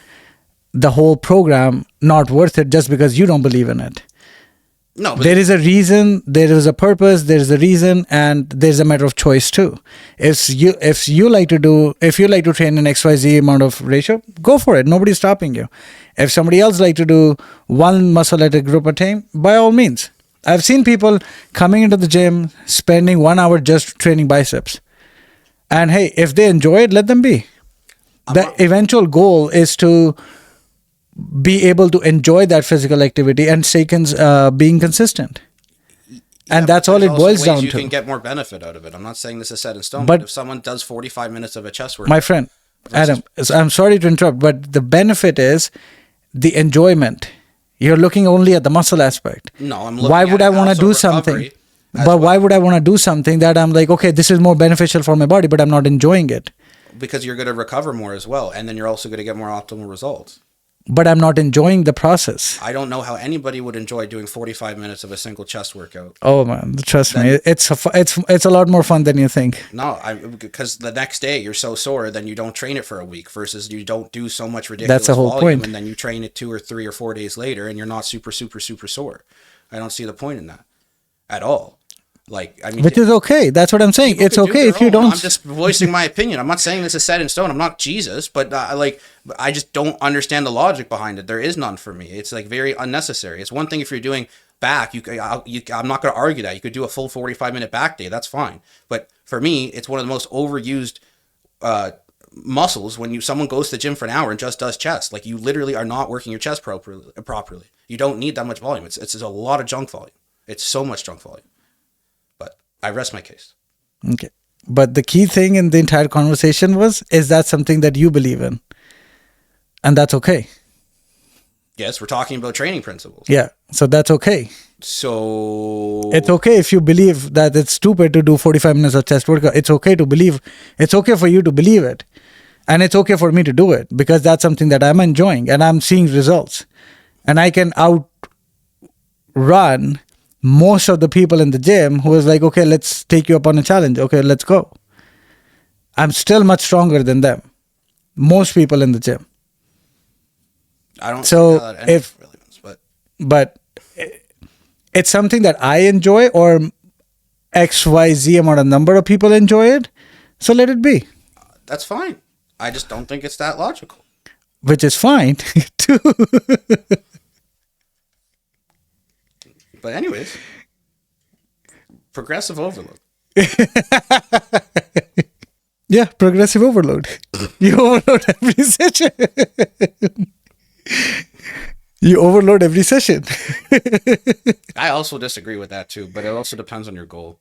the whole program not worth it just because you don't believe in it. No, but There is a reason, there is a purpose, there is a reason, and there's a matter of choice too. If you like to train an XYZ amount of ratio, go for it. Nobody's stopping you. If somebody else like to do one muscle at a group at a time, by all means. I've seen people coming into the gym, spending 1 hour just training biceps. And hey, if they enjoy it, let them be. The eventual goal is to be able to enjoy that physical activity and stay being consistent. And that's all it boils down you to. can get more benefit out of it. I'm not saying this is set in stone, but if someone does 45 minutes of a chest workout, My friend, Adam, I'm sorry to interrupt, but the benefit is the enjoyment. You're looking only at the muscle aspect. No, I'm looking Why would at I want to also do something? recovery But why would I want to do something that I'm like, okay, this is more beneficial for my body, but I'm not enjoying it. because you're going to recover more as well, and then you're also going to get more optimal results. But I'm not enjoying the process. I don't know how anybody would enjoy doing 45 minutes of a single chest workout. Oh man, trust me, it's a lot more fun than you think. No, because the next day you're so sore, then you don't train it for a week, versus you don't do so much ridiculous That's the whole volume, point. and then you train it 2 or 3 or 4 days later, and you're not super sore. I don't see the point in that at all. Like, I mean, Which is okay. That's what I'm saying. It's could do okay their if you own. don't. I'm just voicing my opinion. I'm not saying this is set in stone. I'm not Jesus, but I just don't understand the logic behind it. There is none for me. It's like very unnecessary. It's one thing if you're doing back. I'm not going to argue that. You could do a full 45-minute back day. That's fine. But for me, it's one of the most overused muscles when someone goes to the gym for an hour and just does chest. Like, you literally are not working your chest properly. You don't need that much volume. It's a lot of junk volume. It's so much junk volume. But I rest my case. Okay. But the key thing in the entire conversation is that something that you believe in? And that's okay. Yes, we're talking about training principles. Yeah. So that's okay. So It's okay if you believe that it's stupid to do 45 minutes of chest workout. It's okay for you to believe it. And it's okay for me to do it because that's something that I'm enjoying and I'm seeing results. And I can outrun most of the people in the gym who is like, okay, let's take you up on a challenge. Okay, let's go. I'm still much stronger than them. Most people in the gym. I don't So see how that any relevance, but it's something that I enjoy, or XYZ amount of number of people enjoy it. So let it be. that's fine. I just don't think it's that logical. Which is fine too. But anyways, progressive overload. Yeah, progressive overload. You overload every session. You overload every session. I also disagree with that too, but it also depends on your goal.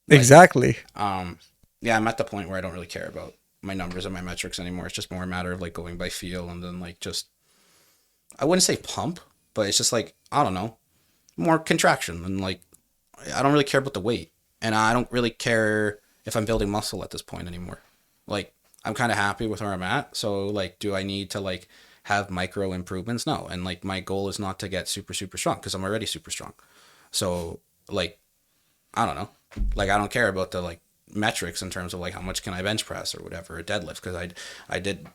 Exactly. Yeah, I'm at the point where I don't really care about my numbers and my metrics anymore. It's just more a matter of like going by feel, and then like just, I wouldn't say pump, but it's just like, I don't know, more contraction, and like I don't really care about the weight, and I don't really care if I'm building muscle at this point anymore. Like, I'm kind of happy with where I'm at. So like, do I need to like have micro improvements? No. And like, my goal is not to get super strong because I'm already super strong. So like, I don't know, like I don't care about the like metrics in terms of like how much can I bench press or whatever, or deadlift, because I did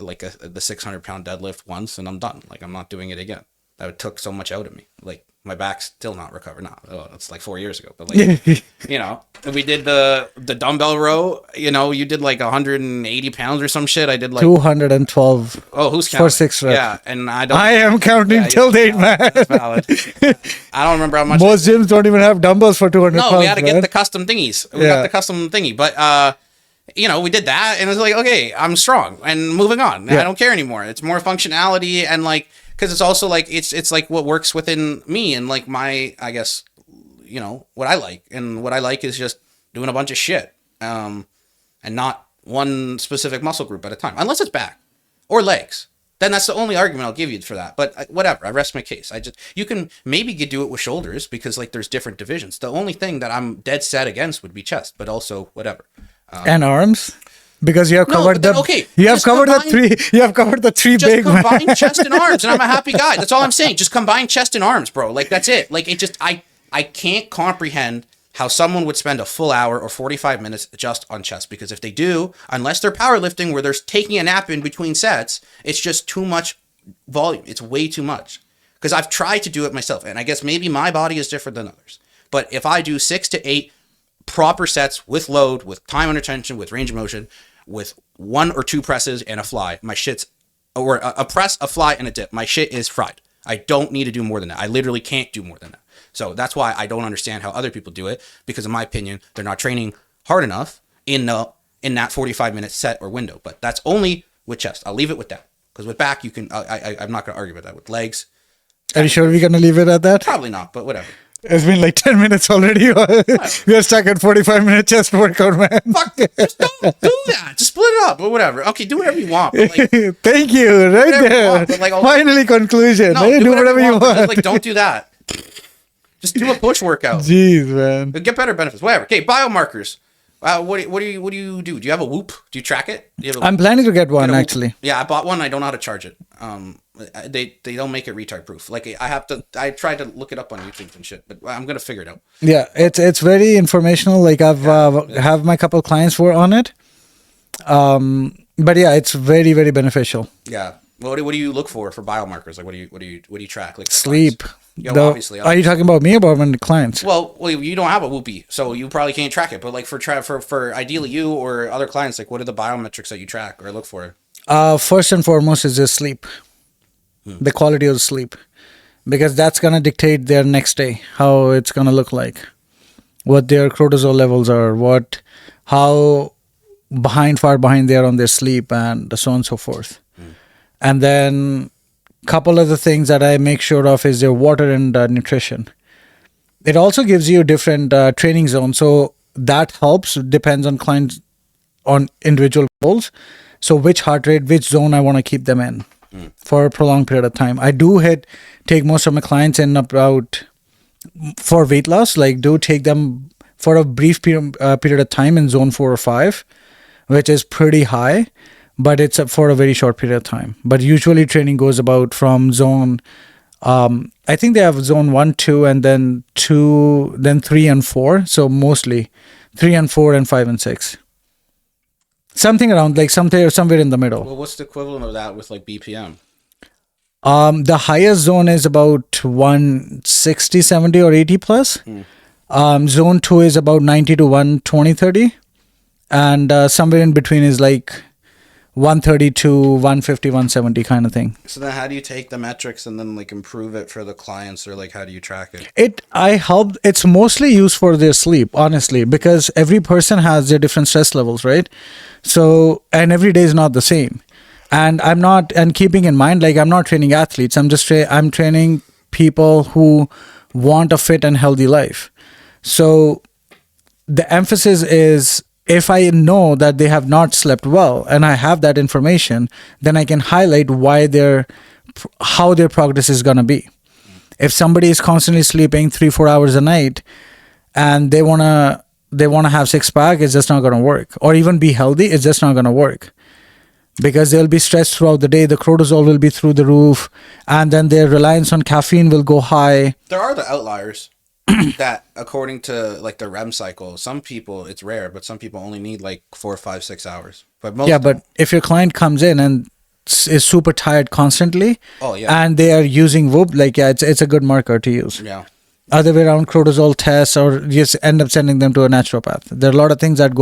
like the 600-pound deadlift once and I'm done. Like, I'm not doing it again. That took so much out of me. Like, my back's still not recovered. No, it's like 4 years ago. But like, you know, we did the dumbbell row. You know, you did like 180 pounds or some shit. I did like 212. Oh, who's counting? For 6 reps. Yeah, and I am counting till date, man. That's valid. I don't remember how much. Most gyms don't even have dumbbells for 200 pounds. No, we had to man. get the custom thingies. We got the custom thingy, but you know, we did that, and it was like, okay, I'm strong, and moving on. I don't care anymore. It's more functionality, and like, because it's also like it's like what works within me and like my, I guess, you know, what I like, and what I like is just doing a bunch of shit, and not one specific muscle group at a time, unless it's back or legs. Then that's the only argument I'll give you for that. But whatever, I rest my case. You can maybe do it with shoulders because like there's different divisions. The only thing that I'm dead set against would be chest, but also whatever. And arms, because you have covered You have covered the three just big. Combine chest and arms, and I'm a happy guy. That's all I'm saying. Just combine chest and arms, bro. Like, that's it. Like, it just I can't comprehend how someone would spend a full hour or 45 minutes just on chest, because if they do, unless they're powerlifting where they're taking a nap in between sets, it's just too much volume. It's way too much. Because I've tried to do it myself, and I guess maybe my body is different than others. But if I do 6 to 8 proper sets with load, with time under tension, with range of motion, with 1 or 2 presses and a fly, my shit's, or a press, a fly, and a dip, my shit is fried. I don't need to do more than that. I literally can't do more than that. So that's why I don't understand how other people do it, because in my opinion, they're not training hard enough in that 45-minute set or window. But that's only with chest. I'll leave it with that, because with back, you can, I'm not going to argue about that. With legs, Are you sure we're going to leave it at that? probably not, but whatever. It's been like 10 minutes already. We are stuck at 45-minute chest workout, man. Fuck, just don't do that. Just split it up or whatever. Okay, do whatever you want. But like, Thank you. Right there. Want, but like, Finally, conclusion. No, Hey, do whatever you want. But just, like, don't do that. Just do a push workout. Jeez, man. Get better benefits. Whatever. Okay, biomarkers. What do you do? Do you have a Whoop? Do you track it? Do you have I'm planning to get one, actually. Yeah, I bought one. I don't know how to charge it. They don't make it retard proof. Like, I tried to look it up on YouTube and shit, but I'm gonna figure it out. Yeah, it's very informational. Like, I've have my couple clients were on it. But yeah, it's very, very beneficial. Yeah. What do you look for biomarkers? Like, what do you track? Like, sleep. Obviously. Are you talking about me or about my clients? Well, you don't have a Whoopie, so you probably can't track it. But like for ideally you or other clients, like, what are the biometrics that you track or look for? First and foremost is just sleep, the quality of sleep, because that's gonna dictate their next day, how it's gonna look like, what their cortisol levels are, how far behind there on their sleep and so on and so forth. And then couple other things that I make sure of is their water and nutrition. It also gives you different training zones, so that helps. Depends on clients, on individual goals. So which heart rate, which zone I want to keep them in for a prolonged period of time. I do take most of my clients in about for weight loss. Like do take them for a brief period of time in zone 4 or 5, which is pretty high, but it's for a very short period of time. But usually training goes about from zone, I think they have zone 1, 2, and then 2, then 3 and 4. So mostly 3 and 4 and 5 and 6. Something around like somewhere in the middle. Well, what's the equivalent of that with like BPM? The highest zone is about 160, 70 or 80 plus. Zone 2 is about 90 to 120, 30. And somewhere in between is like 130 to 150, 170 kind of thing. So then how do you take the metrics and then like improve it for the clients, or like how do you track it? It's mostly used for their sleep, honestly, because every person has their different stress levels, right? So, and every day is not the same. And keeping in mind, like I'm not training athletes. I'm training people who want a fit and healthy life. So the emphasis is, if I know that they have not slept well and I have that information, then I can highlight how their progress is going to be. If somebody is constantly sleeping 3-4 hours a night and they want to have six pack, it's just not going to work. Or even be healthy, it's just not going to work. Because they'll be stressed throughout the day, the cortisol will be through the roof, and then their reliance on caffeine will go high. There are the outliers. That according to like the REM cycle, some people, it's rare, but some people only need like 4, 5, 6 hours. But most but if your client comes in and is super tired constantly, and they are using Whoop, like it's a good marker to use. Other way around, cortisol tests, or just end up sending them to a naturopath. There are a lot of things that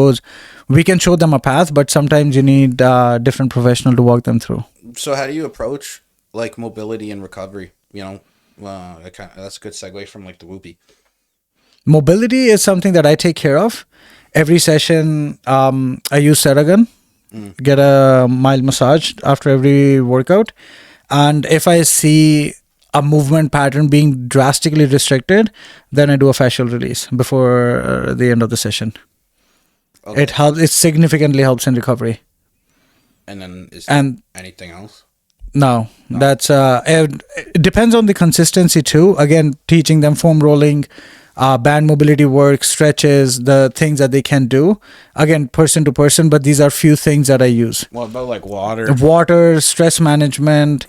we can show them a path, but sometimes you need a different professional to walk them through. So how do you approach like mobility and recovery? That's a good segue from like the Whoopie. Mobility is something that I take care of. Every session, I use Ceragun, get a mild massage after every workout. And if I see a movement pattern being drastically restricted, then I do a fascial release before the end of the session. Okay. It significantly helps in recovery. And then anything else? No, that's it depends on the consistency too. Again, teaching them foam rolling, band mobility work, stretches, the things that they can do. Again, person to person, but these are few things that I use. What about like water? Water, stress management,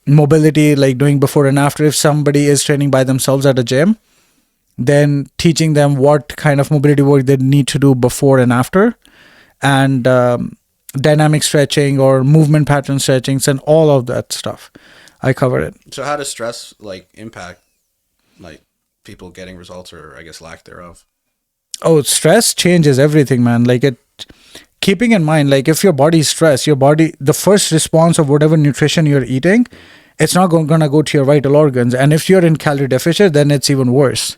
mobility, like doing before and after. If somebody is training by themselves at a gym, then teaching them what kind of mobility work they need to do before and after, and dynamic stretching or movement pattern stretchings and all of that stuff. I cover it. So how does stress like impact like people getting results, or I guess lack thereof? Oh, stress changes everything, man. Keeping in mind, like if your body is stressed, the first response of whatever nutrition you're eating, it's not going to go to your vital organs. And if you're in calorie deficit, then it's even worse.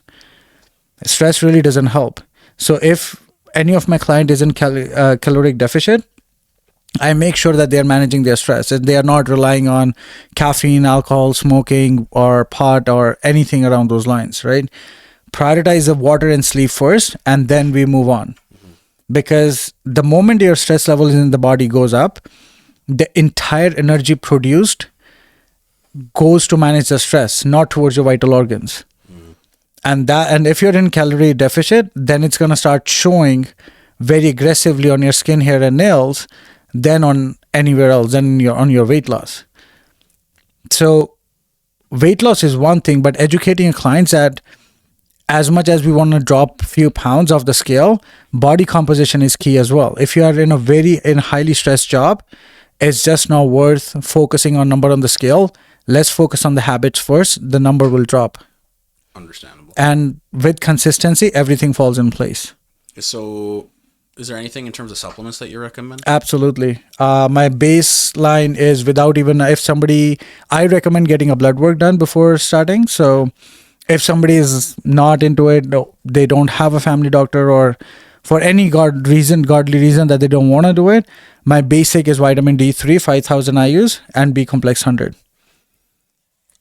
Stress really doesn't help. So if any of my client is in caloric deficit, I make sure that they're managing their stress and they are not relying on caffeine, alcohol, smoking, or pot, or anything around those lines, right? Prioritize the water and sleep first, and then we move on. Because the moment your stress levels in the body goes up, the entire energy produced goes to manage the stress, not towards your vital organs. And if you're in calorie deficit, then it's going to start showing very aggressively on your skin, hair, and nails than on anywhere else, than on your weight loss. So weight loss is one thing, but educating your clients that as much as we want to drop a few pounds off the scale, body composition is key as well. If you are in a highly stressed job, it's just not worth focusing on number on the scale. Let's focus on the habits first. The number will drop. Understandable. And with consistency, everything falls in place. So is there anything in terms of supplements that you recommend? Absolutely. My baseline is I recommend getting a blood work done before starting. So if somebody is not into it, they don't have a family doctor, or for any godly reason that they don't want to do it, my basic is vitamin D3, 5,000 IUs, and B complex 100.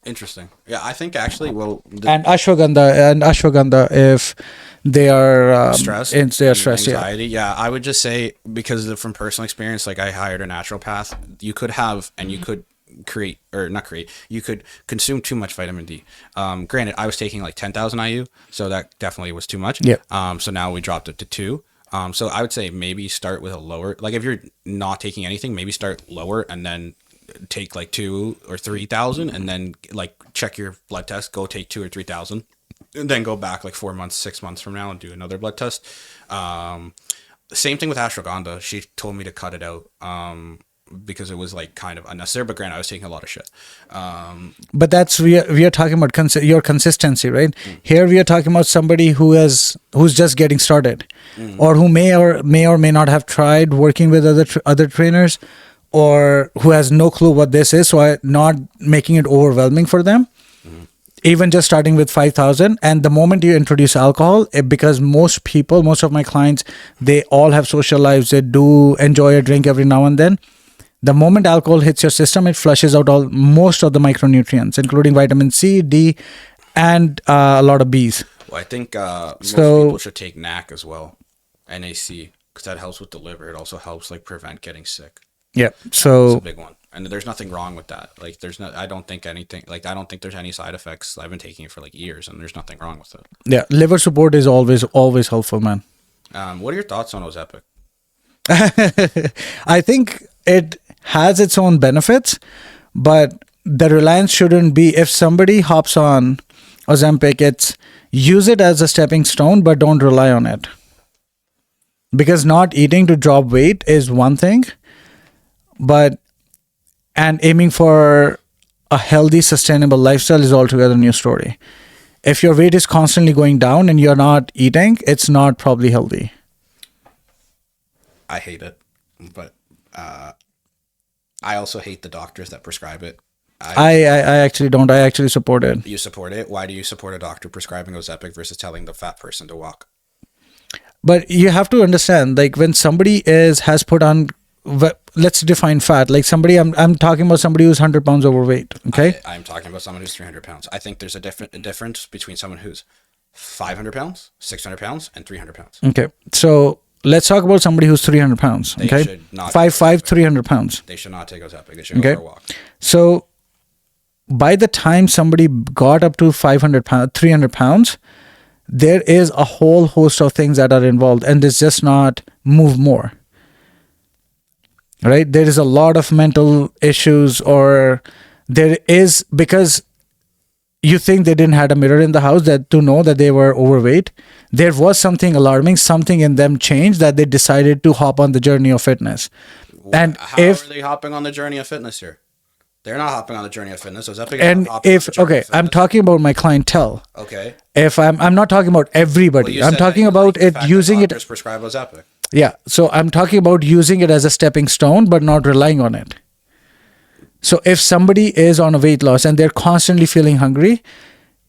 Interesting. Yeah, I think actually, well, And ashwagandha if they are stress, they are stressed. Yeah. anxiety. Yeah, I would just say, because from personal experience, like I hired a naturopath. You could have, and you could create, or not create, you could consume too much vitamin D. Granted, I was taking like 10,000 IU, so that definitely was too much. Yeah. So now we dropped it to 2. So I would say maybe start with a lower, like if you're not taking anything, maybe start lower and then take like 2 or 3,000, and then like check your blood test, go take 2 or 3,000, and then go back like 4 months, 6 months from now and do another blood test. Same thing with ashwagandha. She told me to cut it out because it was like kind of unnecessary, but granted, I was taking a lot of shit. But that's we are talking about your consistency, right? Here we are talking about somebody who's just getting started, or who may or may not have tried working with other trainers, or who has no clue what this is. So I'm not making it overwhelming for them. Even just starting with 5,000, and the moment you introduce alcohol, because most of my clients, they all have social lives. They do enjoy a drink every now and then. The moment alcohol hits your system, it flushes out most of the micronutrients, including vitamin C, D, and a lot of Bs. Well, I think most people should take NAC as well, NAC, because that helps with the liver. It also helps like prevent getting sick. Yeah, It's so a big one, and there's nothing wrong with that. Like, I don't think there's any side effects. I've been taking it for like years, and there's nothing wrong with it. yeah, liver support is always helpful, man. What are your thoughts on Ozempic? I think it has its own benefits, but the reliance shouldn't be, if somebody hops on Ozempic, it's use it as a stepping stone, but don't rely on it. Because not eating to drop weight is one thing, and aiming for a healthy, sustainable lifestyle is altogether a new story. If your weight is constantly going down and you're not eating, it's not probably healthy. I hate it, but I also hate the doctors that prescribe it. I actually don't. I actually support it. You support it? Why do you support a doctor prescribing Ozempic versus telling the fat person to walk? But you have to understand, like when somebody has put on, let's define fat. Like somebody, I'm talking about somebody who's 100 pounds overweight. Okay. I'm talking about someone who's 300 pounds. I think there's a difference between someone who's 500 pounds, 600 pounds, and 300 pounds. Okay. So let's talk about somebody who's 300 pounds. They Okay. should not 5'5", 300 pounds. They should not take Ozempic. They should go for a walk. So by the time somebody got up to 500 pounds, 300 pounds, there is a whole host of things that are involved, and it's just not move more. Right? There is a lot of mental issues, or there is, because you think they didn't have a mirror in the house that to know that they were overweight. There was something alarming, something in them changed, that they decided to hop on the journey of fitness. And How are they hopping on the journey of fitness here? They're not hopping on the journey of fitness. Ozempic is not hopping on the journey of fitness. I'm talking about my clientele. Okay. If I'm not talking about everybody. Well, I'm talking about it using it. Doctors prescribe Ozempic. Yeah. So I'm talking about using it as a stepping stone, but not relying on it. So if somebody is on a weight loss and they're constantly feeling hungry,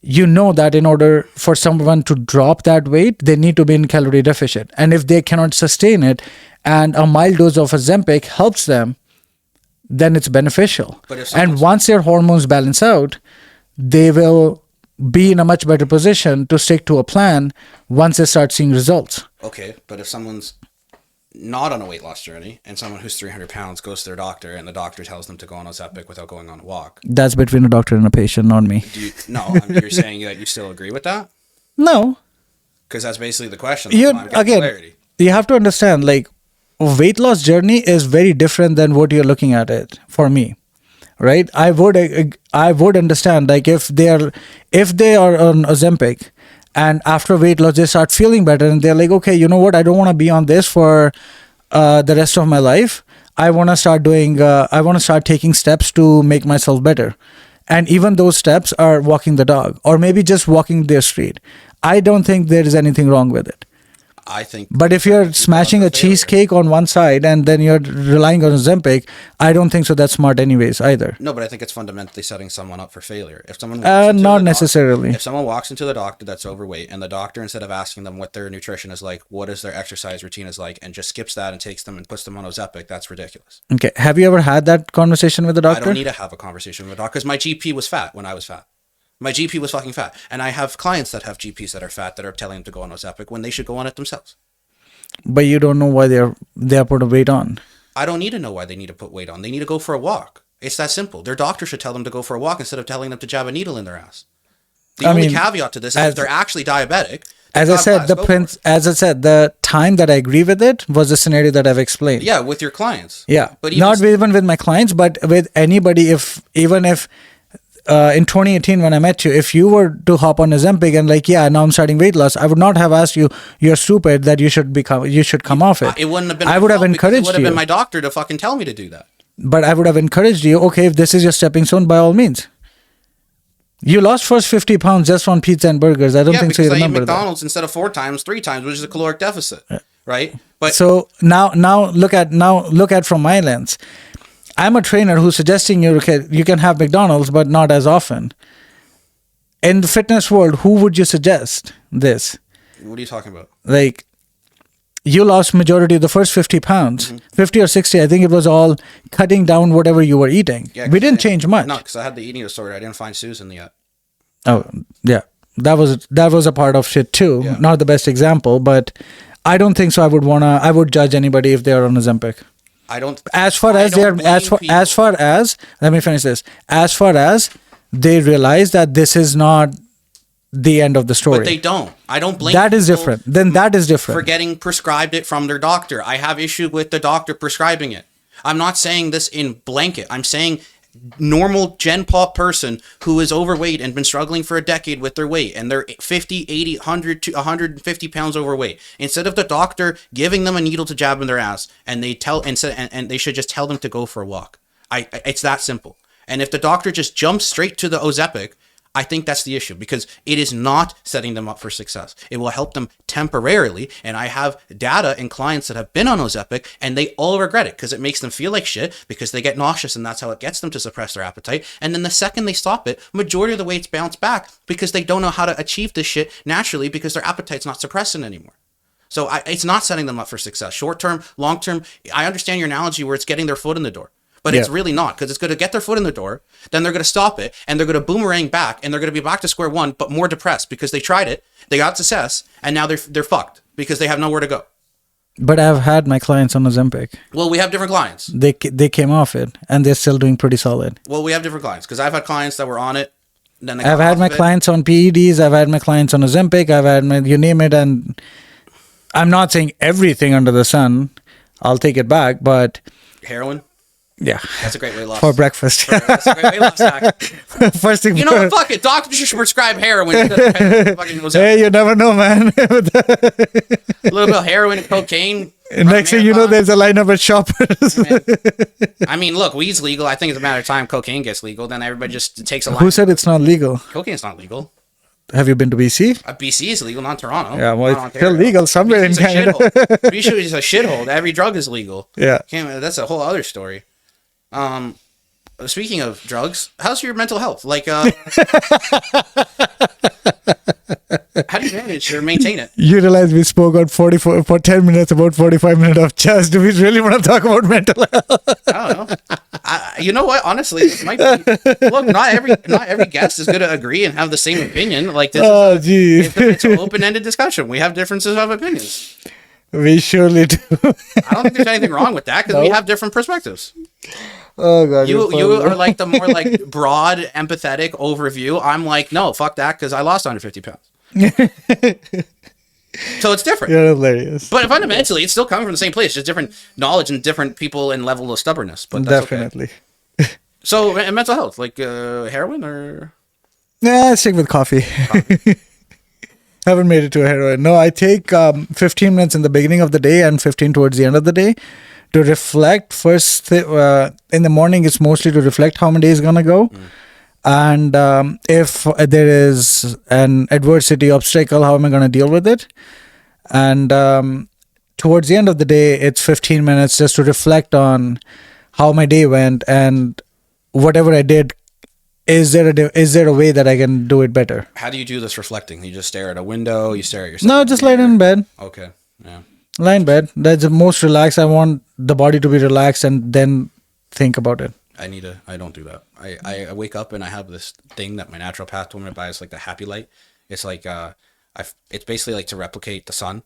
you know that in order for someone to drop that weight, they need to be in calorie deficit. And if they cannot sustain it, and a mild dose of Ozempic helps them, then it's beneficial. And once their hormones balance out, they will be in a much better position to stick to a plan once they start seeing results. Okay, but if someone's not on a weight loss journey and someone who's 300 pounds goes to their doctor and the doctor tells them to go on Ozempic without going on a walk. That's between a doctor and a patient, not me. You're saying that you still agree with that? No. Because that's basically the question. You have to understand, like, weight loss journey is very different than what you're looking at it for me, right? I would understand, like, if they are on Ozempic and after weight loss they start feeling better and they're like, okay, you know what, I don't want to be on this for the rest of my life. I want to start taking steps to make myself better. And even those steps are walking the dog, or maybe just walking their street. I don't think there is anything wrong with it. I think. But if you're smashing a cheesecake on one side and then you're relying on Ozempic, I don't think so that's smart anyways either. No, but I think it's fundamentally setting someone up for failure. If someone walks Not necessarily. If someone walks into the doctor that's overweight, and the doctor, instead of asking them what their nutrition is like, what is their exercise routine is like, and just skips that and takes them and puts them on Ozempic, that's ridiculous. Okay. Have you ever had that conversation with the doctor? I don't need to have a conversation with a doctor because my GP was fat when I was fat. My GP was fucking fat. And I have clients that have GPs that are fat that are telling them to go on Ozempic when they should go on it themselves. But you don't know why they're putting weight on. I don't need to know why they need to put weight on. They need to go for a walk. It's that simple. Their doctor should tell them to go for a walk instead of telling them to jab a needle in their ass. The only caveat to this is if they're actually diabetic. As I said, the time that I agree with it was the scenario that I've explained. Yeah, with your clients. Yeah, but not even with my clients, but with anybody. Even if in 2018 when I met you, if you were to hop on Ozempic and like, yeah, now I'm starting weight loss, I would not have asked you, you're stupid, that you should come off it. It wouldn't have been. I would have encouraged you. It would have been my doctor to fucking tell me to do that. But I would have encouraged you. Okay, if this is your stepping stone, by all means. You lost first 50 pounds just on pizza and burgers. I don't think so. You remember that. McDonald's instead of 4 times, 3 times, which is a caloric deficit, right? But so now look at from my lens. I'm a trainer who's suggesting you can have McDonald's, but not as often. In the fitness world, who would you suggest this? What are you talking about? Like, you lost majority of the first 50 pounds, 50 or 60. I think it was all cutting down whatever you were eating. Yeah, we didn't change much. No, because I had the eating disorder. I didn't find Susan yet. Oh, yeah. That was a part of shit too. Yeah. Not the best example, but I don't think so. I would judge anybody if they are on Ozempic. I don't. As far as let me finish this. As far as they realize that this is not the end of the story. But they don't. I don't blame that is different. Then that is different. For getting prescribed it from their doctor. I have issue with the doctor prescribing it. I'm not saying this in blanket. I'm saying normal gen pop person who is overweight and been struggling for a decade with their weight and they're 50, 80, 100 to 150 pounds overweight. Instead of the doctor giving them a needle to jab in their ass and they should just tell them to go for a walk. It's that simple. And if the doctor just jumps straight to the Ozempic, I think that's the issue because it is not setting them up for success. It will help them temporarily. And I have data and clients that have been on Ozempic and they all regret it because it makes them feel like shit because they get nauseous and that's how it gets them to suppress their appetite. And then the second they stop it, majority of the weight's bounce back because they don't know how to achieve this shit naturally because their appetite's not suppressing anymore. So it's not setting them up for success. Short term, long term, I understand your analogy where it's getting their foot in the door. But it's really not because it's going to get their foot in the door. Then they're going to stop it and they're going to boomerang back and they're going to be back to square one, but more depressed because they tried it, they got success, and now they're fucked because they have nowhere to go. But I've had my clients on Ozempic. Well, we have different clients. They came off it and they're still doing pretty solid. Well, we have different clients because I've had clients that were on it. Then I've had my clients on PEDs. I've had my clients on Ozempic. I've had you name it. And I'm not saying everything under the sun. I'll take it back, but heroin. Yeah, that's a great weight loss for breakfast. That's a great weight loss hack. First thing, you know what? Fuck it. Doctors should prescribe heroin. Hey, you never know, man. A little bit of heroin and cocaine. Next thing you know, there's a lineup at shoppers. I mean, look, weed's legal. I think it's a matter of time cocaine gets legal. Then everybody just takes a line. Who said it's not legal? Cocaine's not legal. Have you been to BC? BC is legal, not Toronto. Yeah, well, it's still legal somewhere in Canada. BC is a shithole. Every drug is legal. Yeah. That's a whole other story. Speaking of drugs, how's your mental health? Like, how do you manage or maintain it? You realize we spoke on for 10 minutes about 45 minutes of chess. Do we really want to talk about mental health? I don't know. You know what? Honestly, it might be. Look, not every guest is going to agree and have the same opinion. Like this. Oh, geez. It's an open-ended discussion. We have differences of opinions. We surely do. I don't think there's anything wrong with that because we have different perspectives. Oh god, you are like the more like broad, empathetic overview. I'm like, no, fuck that because I lost 150 pounds. So it's different. You're hilarious. But fundamentally, it's still coming from the same place, just different knowledge and different people and level of stubbornness. But that's definitely. Okay. So, and mental health, like heroin or? Nah, I stick with coffee. Haven't made it to a heroin. No, I take 15 minutes in the beginning of the day and 15 towards the end of the day to reflect. First, in the morning, it's mostly to reflect how my day is going to go. And if there is an adversity, obstacle, how am I going to deal with it? And towards the end of the day, it's 15 minutes just to reflect on how my day went and whatever I did. Is there a way that I can do it better? How do you do this reflecting? You just stare at a window. You stare at yourself. No, just lie in bed. Okay. Yeah. Lie in bed. That's the most relaxed. I want the body to be relaxed and then think about it. I don't do that. I wake up and I have this thing that my naturopath told me to buy. It's like the happy light. It's like it's basically like to replicate the sun.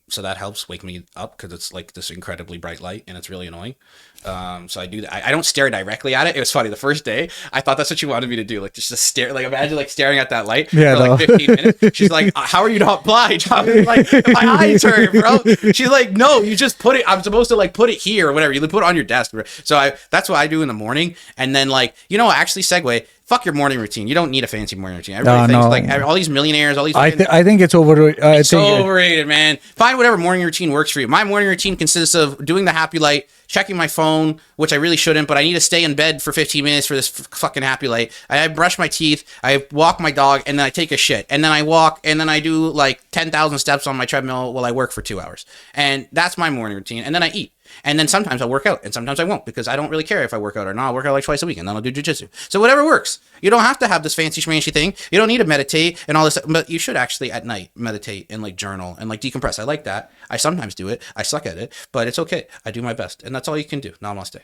So that helps wake me up because it's like this incredibly bright light and it's really annoying. So I do that. I don't stare directly at it. It was funny. The first day, I thought that's what she wanted me to do. Like just to stare. Like imagine like staring at that light for like 15 minutes. She's like, "How are you not blind?" I was like, "My eyes hurt, bro." She's like, "No, you just put it. I'm supposed to like put it here or whatever. You put it on your desk." So that's what I do in the morning. And then like actually segue. Fuck your morning routine. You don't need a fancy morning routine. Everybody thinks like all these millionaires, all these. I think it's overrated. It's so overrated, man. Find whatever morning routine works for you. My morning routine consists of doing the happy light, checking my phone, which I really shouldn't, but I need to stay in bed for 15 minutes for this fucking happy light. I brush my teeth, I walk my dog, and then I take a shit. And then I walk, and then I do like 10,000 steps on my treadmill while I work for 2 hours. And that's my morning routine. And then I eat. And then sometimes I'll work out and sometimes I won't because I don't really care if I work out or not. I'll work out like twice a week and then I'll do jujitsu. So whatever works. You don't have to have this fancy schmancy thing. You don't need to meditate and all this, but you should actually at night meditate and like journal and like decompress. I like that. I sometimes do it. I suck at it, but it's okay. I do my best and that's all you can do. Namaste.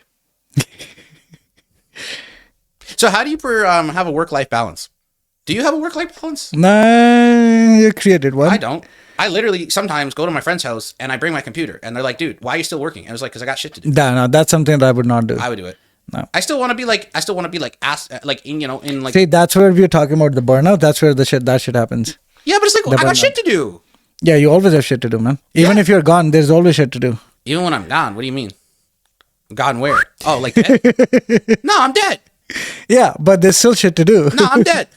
So how do you have a work-life balance? Do you have a work-life balance? Nah, you created one. I don't. I literally sometimes go to my friend's house and I bring my computer and they're like, "Dude, why are you still working?" And I was like, "Cause I got shit to do." No, that's something that I would not do. I would do it. No. I still want to be like, in like. See, that's where we're talking about the burnout. That's where that shit happens. Yeah, but it's like, I got shit to do. Yeah, you always have shit to do, man. Even if you're gone, there's always shit to do. Even when I'm gone, what do you mean? Gone where? Oh, like dead? No, I'm dead. Yeah, but there's still shit to do. No, I'm dead.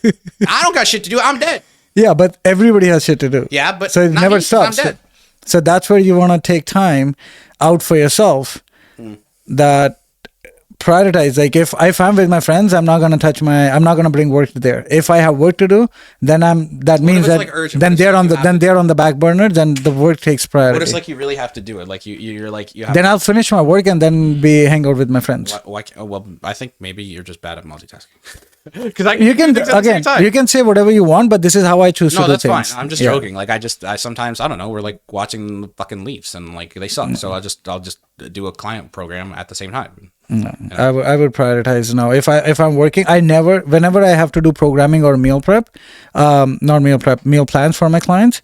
I don't got shit to do. I'm dead. Yeah, but everybody has shit to do. Yeah, but so it never stops. So that's where you want to take time out for yourself. That prioritize. Like if I'm with my friends, I'm not gonna bring work to there. If I have work to do, then that means that like then they're on the back burner. Then the work takes priority. But it's like you really have to do it. Like you're like you have. Then I'll finish my work and then hang out with my friends. Well, I think maybe you're just bad at multitasking. Because you can say whatever you want, but this is how I choose to do things. No, that's fine. I'm just joking. Like I sometimes I don't know. We're like watching the fucking Leafs and like they suck. So I'll just do a client program at the same time. No, I would prioritize now. If I'm working, whenever I have to do programming or meal plans for my clients,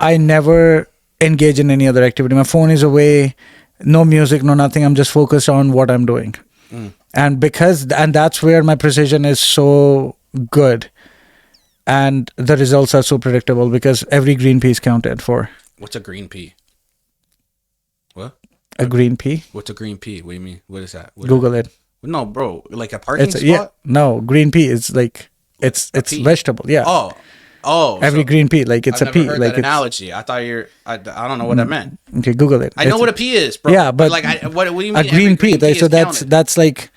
I never engage in any other activity. My phone is away, no music, no nothing. I'm just focused on what I'm doing. And that's where my precision is so good. And the results are so predictable because every green pea is counted for. What's a green pea? What? A green pea? What's a green pea? What do you mean? What is that? Google it. No, bro. Like a parking spot? Yeah, no, green pea is like, it's vegetable. Yeah. Oh. Every green pea, like it's I've a pea. Never heard like that analogy. I thought I don't know what that meant. Okay, Google it. I know what a pea is, bro. Yeah, but like, what do you mean? A green pea. So that's like.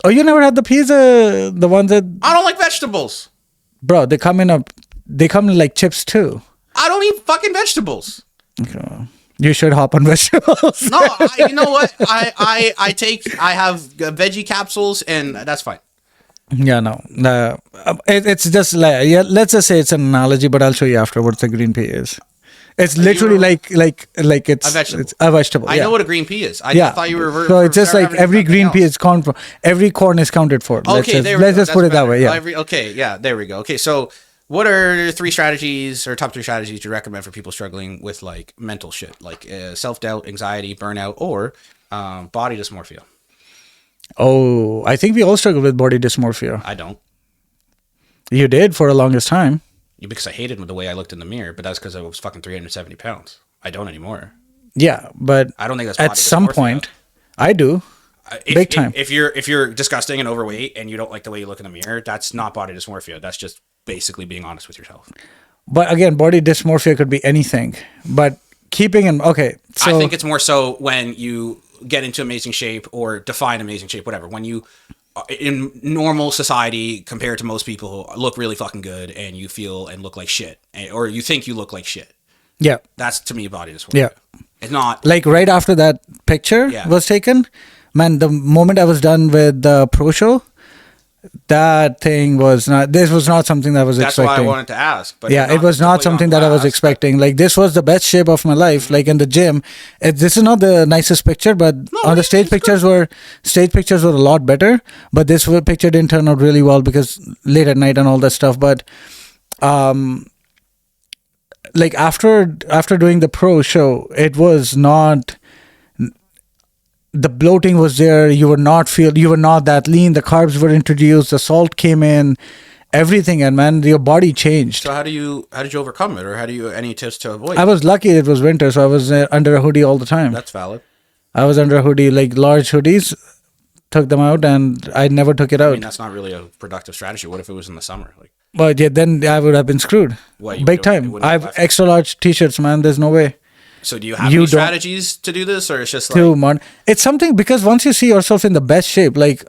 Oh, you never had the peas? The ones that I don't like vegetables. Bro, they come in like chips too. I don't eat fucking vegetables. Okay. You should hop on vegetables. No, you know what? I have veggie capsules and that's fine. Yeah, no. It's just like, let's just say it's an analogy, but I'll show you after what the green pea is. It's literally like it's a vegetable. It's a vegetable. I know what a green pea is. I thought you were. So it's just like every green pea is counted for. Every corn is counted for. Okay, let's just put it that way. Yeah. There we go. Okay, so what are 3 strategies or top 3 strategies you recommend for people struggling with like mental shit, like self-doubt, anxiety, burnout, or body dysmorphia? Oh, I think we all struggle with body dysmorphia. I don't. You did for the longest time. Because I hated the way I looked in the mirror, but that's because I was fucking 370 pounds. I don't anymore. Yeah, but I don't think that's at some point. I do. Big time. If you're disgusting and overweight and you don't like the way you look in the mirror, that's not body dysmorphia. That's just basically being honest with yourself. But again, body dysmorphia could be anything. But keeping in I think it's more so when you get into amazing shape or define amazing shape, whatever. When you in normal society compared to most people look really fucking good and you feel and look like shit, or you think you look like shit. Yeah. That's to me body dysmorphia. Yeah. It's not Like right after that picture Yeah. was taken, man, the moment I was done with the pro show, that thing was not, this was not something that I was that's why I expecting. wanted to ask. But Yeah, it was not something that I was expecting. Like, this was the best shape of my life. Like, in the gym, this is not the nicest picture, but on the stage pictures were a lot better. But this picture didn't turn out really well because late at night and all that stuff. But like after doing the pro show, it was not, the bloating was there. You were not that lean. The carbs were introduced. The salt came in. Everything, and man, your body changed. So how did you overcome it, or any tips to avoid? I was lucky it was winter, so I was under a hoodie all the time. That's valid. I was under a hoodie, like large hoodies, took them out, and I never took it I out. mean, that's not really a productive strategy. What if it was in the summer? Like, But yeah, then I would have been screwed. What, you Big would've- it time. wouldn't I have have left. extra large t-shirts, man. There's no way. so do you have You any don't- strategies to do this, or it's just like It's something, because once you see yourself in the best shape, like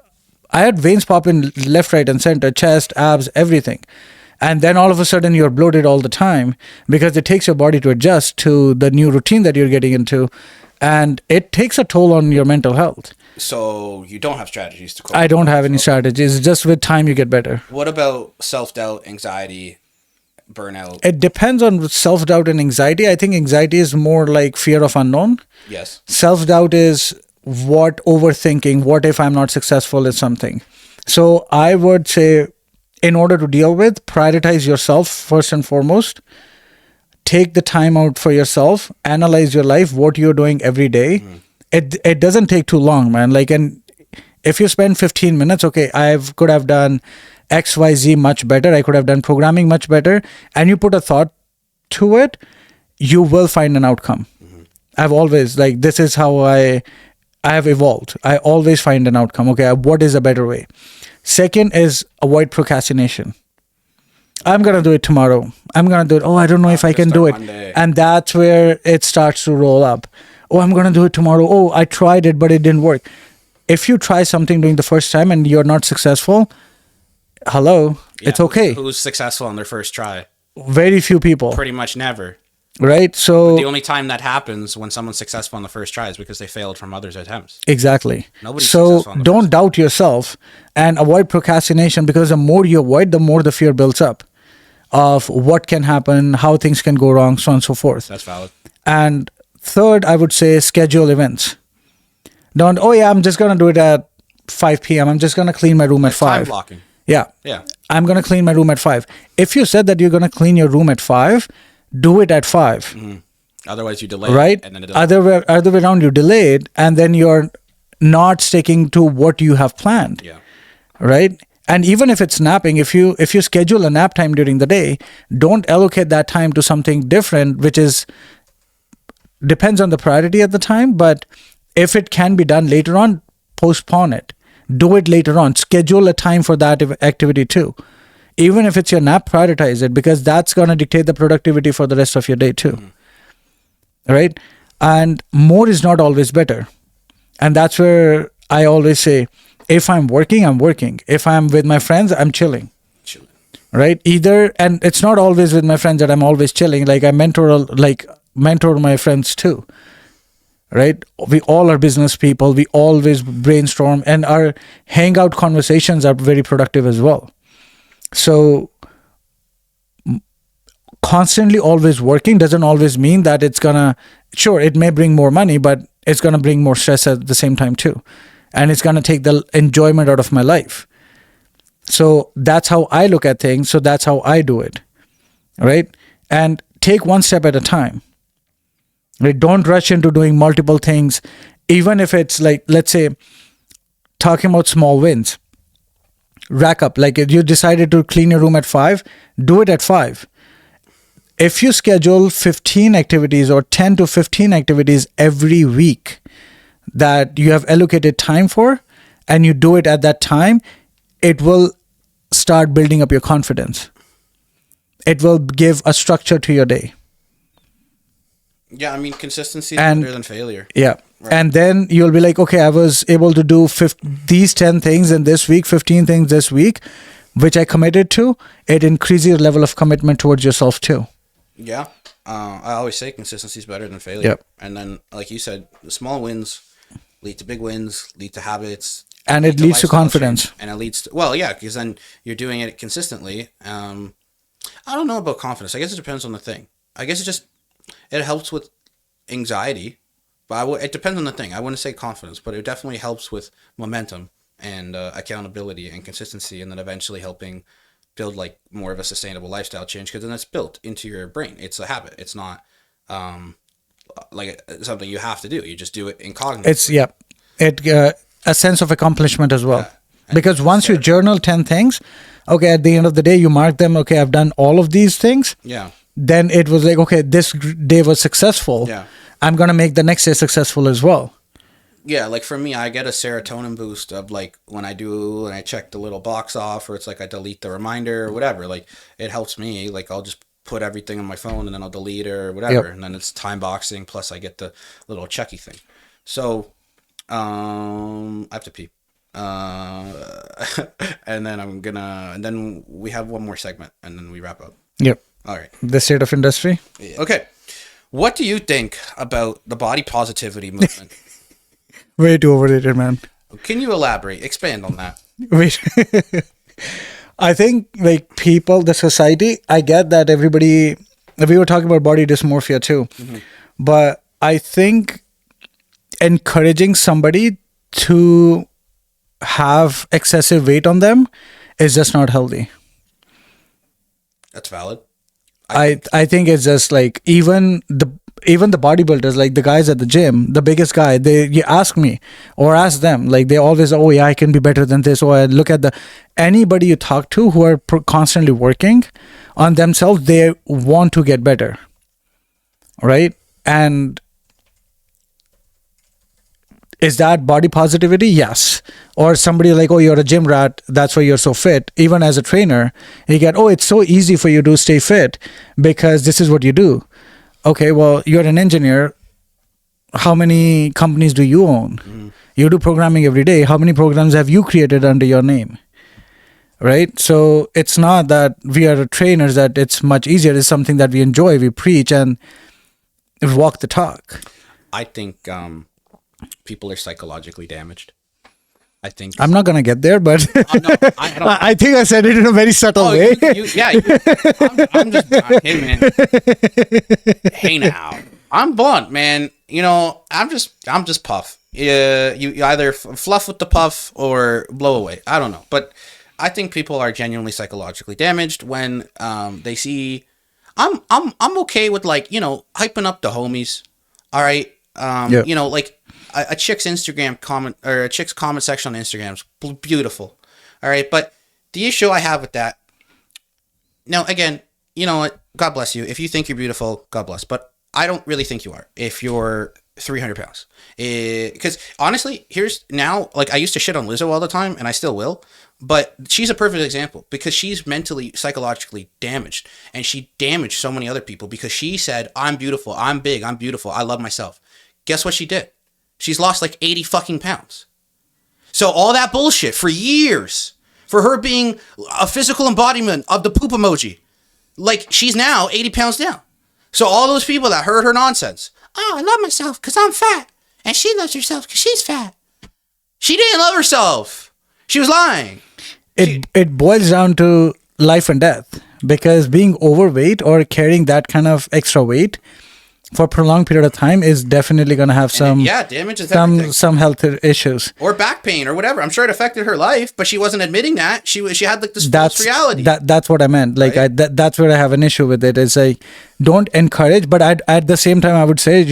I had veins pop in left, right, and center, chest, abs, everything. And then all of a sudden you're bloated all the time because it takes your body to adjust to the new routine that you're getting into. And it takes a toll on your mental health. So you don't have strategies to cope? I don't have any strategies. Just with time, you get better. What about self-doubt, anxiety, burnout? It depends on self-doubt and anxiety. I think anxiety is more like fear of unknown. Yes. Self-doubt is overthinking. What if I'm not successful at something? So I would say, in order to deal with, prioritize yourself first and foremost. Take the time out for yourself. Analyze your life, what you're doing every day. It doesn't take too long, man. Like, and if you spend 15 minutes, okay, could have done XYZ much better. I could have done programming much better. And you put a thought to it, you will find an outcome. I've always, like, this is how I have evolved. I always find an outcome. Okay, what is a better way? Second is avoid procrastination. I'm going to do it tomorrow. I'm going to do it. Oh, I don't know if I can do it. Monday. And that's where it starts to roll up. Oh, I'm going to do it tomorrow. Oh, I tried it, but it didn't work. If you try something during the first time and you're not successful, hello, Yeah, it's okay. Who's successful on their first try? Very few people, Pretty much never. right? So, The only time that happens when someone's successful on the first try is because they failed from others' attempts. exactly. Nobody's So successful on the don't doubt yourself and avoid procrastination, because the more you avoid, the more the fear builds up of what can happen, how things can go wrong, so on and so forth. That's valid. And third, I would say schedule events. Don't, oh yeah, I'm just going to do it at 5 p.m. I'm just going to clean my room at Time 5. blocking. Yeah. Yeah. I'm going to clean my room at 5. If you said that you're going to clean your room at 5, do it at 5. Otherwise, you delay Right? it, and then it doesn't. Other way around, you delay it, and then you're not sticking to what you have planned. Yeah. Right? And even if it's napping, if you schedule a nap time during the day, don't allocate that time to something different, which depends on the priority at the time. But if it can be done later on, postpone it. Do it later on. Schedule a time for that activity too. Even if it's your nap, prioritize it, because that's going to dictate the productivity for the rest of your day too. Right? And more is not always better. And that's where I always say, if I'm working, I'm working. If I'm with my friends, I'm chilling. Chilling. Right? And it's not always with my friends that I'm always chilling. Like, I mentor my friends too. Right? We all are business people. We always brainstorm, and our hangout conversations are very productive as well. So constantly always working doesn't always mean that it's gonna, sure, it may bring more money, but it's gonna bring more stress at the same time too. And it's gonna take the enjoyment out of my life. So that's how I look at things. So that's how I do it. Right? And take one step at a time. Right? Don't rush into doing multiple things. Even if it's like, let's say, talking about small wins. Rack up. Like, if you decided to clean your room at 5, do it at 5. If you schedule 15 activities or 10 to 15 activities every week that you have allocated time for, and you do it at that time, it will start building up your confidence. It will give a structure to your day. Yeah, I mean, consistency is And- better than failure. Yeah. Right. And then you'll be like, okay, I was able to do these 10 things in this week, 15 things this week, which I committed to. It increases your level of commitment towards yourself too. Yeah. I always say consistency is better than failure. Yep. And then, like you said, the small wins lead to big wins, lead to habits, And lead it leads to lifestyle confidence. change. And it leads to, well, yeah, because then you're doing it consistently. I don't know about confidence. I guess it depends on the thing. I guess it helps with anxiety, but it depends on the thing. I wouldn't say confidence, but it definitely helps with momentum and accountability and consistency, and then eventually helping build like more of a sustainable lifestyle change, because then it's built into your brain. It's a habit. It's not like something you have to do. You just do it incognito. It's a sense of accomplishment as well. Yeah. Because once you journal 10 things, okay, at the end of the day, you mark them. Okay, I've done all of these things. Yeah. Then it was like, okay, this day was successful. Yeah. I'm gonna make the next day successful as well. Yeah, like for me, I get a serotonin boost of like when I check the little box off, or it's like I delete the reminder or whatever. Like it helps me. Like I'll just put everything on my phone and then I'll delete it or whatever, and then it's time boxing. Plus I get the little checky thing. So I have to pee. And then we have one more segment and then we wrap up. Yep. All right. The state of industry. Okay. What do you think about the body positivity movement? Way too overrated, man. Can you elaborate? Expand on that. Wait. I think like people, the society, I get that everybody, we were talking about body dysmorphia too, but I think encouraging somebody to have excessive weight on them is just not healthy. That's valid. I think it's just like even the bodybuilders, like the guys at the gym, the biggest guy, you ask me or ask them, like they always, oh yeah, I can be better than this. Or I look at anybody you talk to who are constantly working on themselves, they want to get better, right? And is that body positivity? Yes. Or somebody like, oh, you're a gym rat, that's why you're so fit. Even as a trainer, you get, oh, it's so easy for you to stay fit because this is what you do. Okay, well, you're an engineer. How many companies do you own? You do programming every day. How many programs have you created under your name? Right? So it's not that we are trainers that it's much easier. It's something that we enjoy, we preach, and we walk the talk. I think people are psychologically damaged. I think I'm not gonna get there, but no, I don't. I think I said it in a very subtle way. I'm just hey man. Hey now, I'm blunt, man. You know, I'm just puff. You either fluff with the puff or blow away. I don't know, but I think people are genuinely psychologically damaged when they see. I'm okay with like hyping up the homies. All right, like. A chick's Instagram comment or a chick's comment section on Instagram is beautiful. All right. But the issue I have with that, now, again, you know what? God bless you. If you think you're beautiful, God bless. But I don't really think you are if you're 300 pounds. Because honestly, like I used to shit on Lizzo all the time and I still will. But she's a perfect example because she's mentally, psychologically damaged. And she damaged so many other people because she said, I'm beautiful. I'm big. I'm beautiful. I love myself. Guess what she did? She's lost like 80 fucking pounds. So all that bullshit for years, for her being a physical embodiment of the poop emoji, like she's now 80 pounds down. So all those people that heard her nonsense, oh, I love myself because I'm fat. And she loves herself because she's fat. She didn't love herself. She was lying. It boils down to life and death because being overweight or carrying that kind of extra weight for a prolonged period of time is definitely going to have damages everything. Some health issues or back pain or whatever. I'm sure it affected her life, but she wasn't admitting that. She had like this false reality. That's what I meant. Like right? That's where I have an issue with it. Is I don't encourage, but at the same time I would say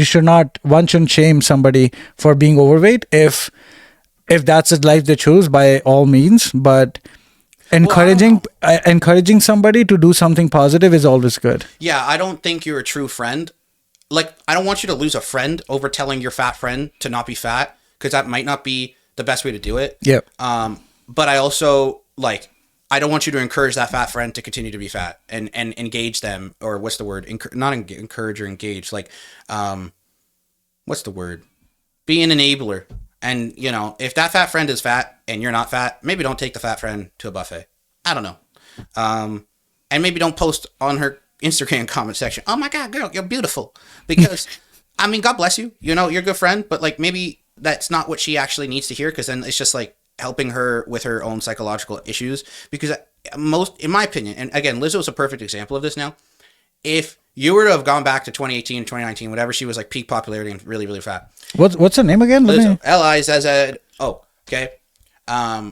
one shouldn't shame somebody for being overweight if that's the life they choose, by all means. But encouraging somebody to do something positive is always good. Yeah, I don't think you're a true friend. Like, I don't want you to lose a friend over telling your fat friend to not be fat, because that might not be the best way to do it. Yep. But I also, like, I don't want you to encourage that fat friend to continue to be fat and engage them, or what's the word? Not encourage or engage. Like, what's the word? Be an enabler. And, if that fat friend is fat and you're not fat, maybe don't take the fat friend to a buffet. I don't know. And maybe don't post on her Instagram comment section, "Oh my God, girl, you're beautiful." Because, I mean, God bless you. You know, you're a good friend, but like maybe that's not what she actually needs to hear, because then it's just like helping her with her own psychological issues. Because in my opinion, and again, Lizzo's a perfect example of this now. If you were to have gone back to 2018, 2019, whatever, she was like peak popularity and really, really fat. What's her name again? Lizzo. L-I-Z-Z-O. Okay. I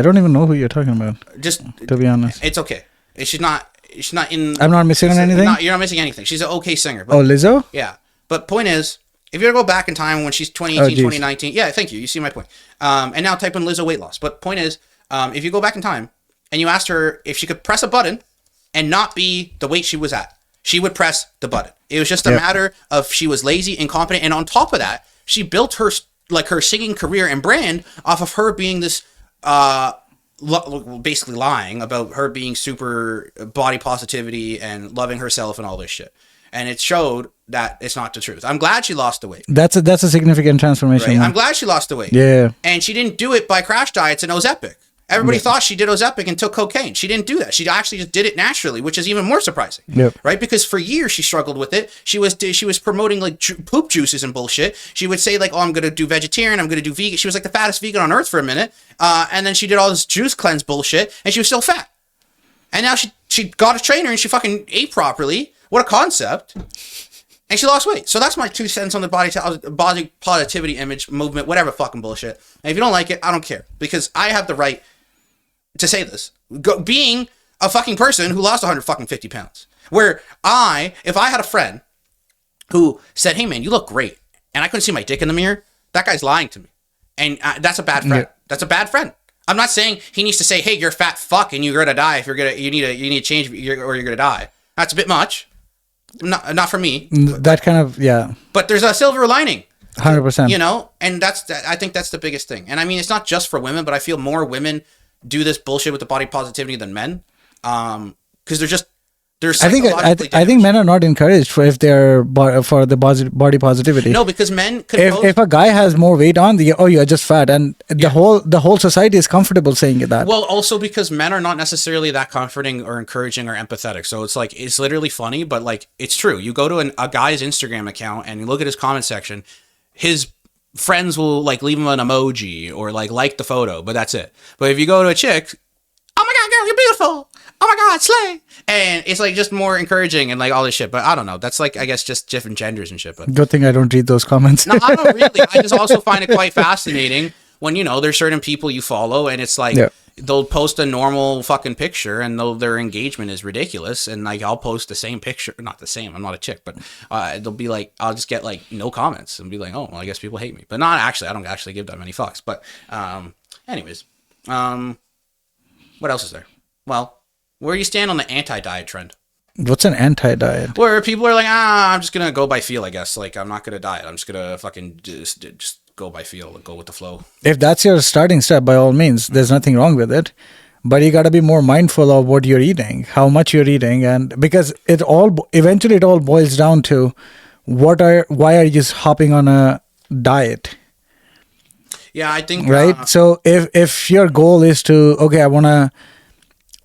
don't even know who you're talking about. Just to be honest, it's okay. She's not in. I'm not missing on anything. You're not missing anything. She's an okay singer. But, oh, Lizzo. Yeah, but point is, if you were to go back in time when she's 2018, 2019, yeah, thank you. You see my point. And now type in Lizzo weight loss. But point is, if you go back in time and you asked her if she could press a button and not be the weight she was at, she would press the button. It was just a matter of she was lazy, incompetent, and on top of that, she built her singing career and brand off of her being this basically lying about her being super body positivity and loving herself and all this shit. And it showed that it's not the truth. I'm glad she lost the weight. That's a significant transformation. Right? I'm glad she lost the weight. Yeah. And she didn't do it by crash diets and Ozempic. Everybody thought she did Ozempic and took cocaine. She didn't do that. She actually just did it naturally, which is even more surprising. Yep. Right? Because for years she struggled with it. She was promoting like poop juices and bullshit. She would say like, "Oh, I'm going to do vegetarian. I'm going to do vegan." She was like the fattest vegan on earth for a minute. And then she did all this juice cleanse bullshit, and she was still fat. And now she got a trainer and she fucking ate properly. What a concept. And she lost weight. So that's my 2 cents on the body positivity image movement, whatever fucking bullshit. And if you don't like it, I don't care, because I have the right to say this. Being a fucking person who lost 150 pounds. Where if I had a friend who said, "Hey man, you look great," and I couldn't see my dick in the mirror, that guy's lying to me. And that's a bad friend. Yeah. That's a bad friend. I'm not saying he needs to say, "Hey, you're a fat fuck and you're gonna die if you need to change or you're gonna die." That's a bit much. Not for me. That kind of, yeah. But there's a silver lining. 100%. You know, and I think that's the biggest thing. And I mean, it's not just for women, but I feel more women do this bullshit with the body positivity than men. Because they're psychologically I think men are not encouraged for the body positivity. No, because men could if a guy has more weight on, you're just fat, and the whole society is comfortable saying that. Well, also because men are not necessarily that comforting or encouraging or empathetic. So it's like, it's literally funny, but like, it's true. You go to a guy's Instagram account and you look at his comment section, his friends will like leave him an emoji or like the photo, but that's it. But if you go to a chick, "Oh my God, girl, you're beautiful. Oh my God, slay." And it's like just more encouraging and like all this shit. But I don't know. That's like, I guess, just different genders and shit. But good thing I don't read those comments. No, I don't really. I just also find it quite fascinating when, you know, there's certain people you follow and it's like, they'll post a normal fucking picture and their engagement is ridiculous. And like, I'll post the same picture, not the same, I'm not a chick, but they'll be like, I'll just get like no comments and be like, "Oh, well, I guess people hate me." But not actually, I don't actually give that many fucks. But anyways, what else is there? Well, where do you stand on the anti-diet trend? What's an anti-diet? Where people are like, I'm just going to go by feel, I guess. Like, I'm not going to diet. I'm just going to fucking just go by feel, go with the flow. If that's your starting step, by all means, there's nothing wrong with it. But you got to be more mindful of what you're eating, how much you're eating. And because eventually it all boils down to why are you just hopping on a diet? Yeah, I think... Right? So if your goal is to, okay, I want to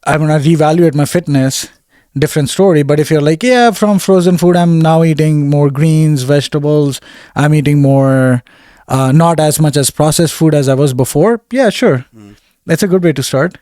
reevaluate my fitness, different story. But if you're like, yeah, from frozen food, I'm now eating more greens, vegetables, I'm eating more, not as much as processed food as I was before. Yeah, sure. That's a good way to start.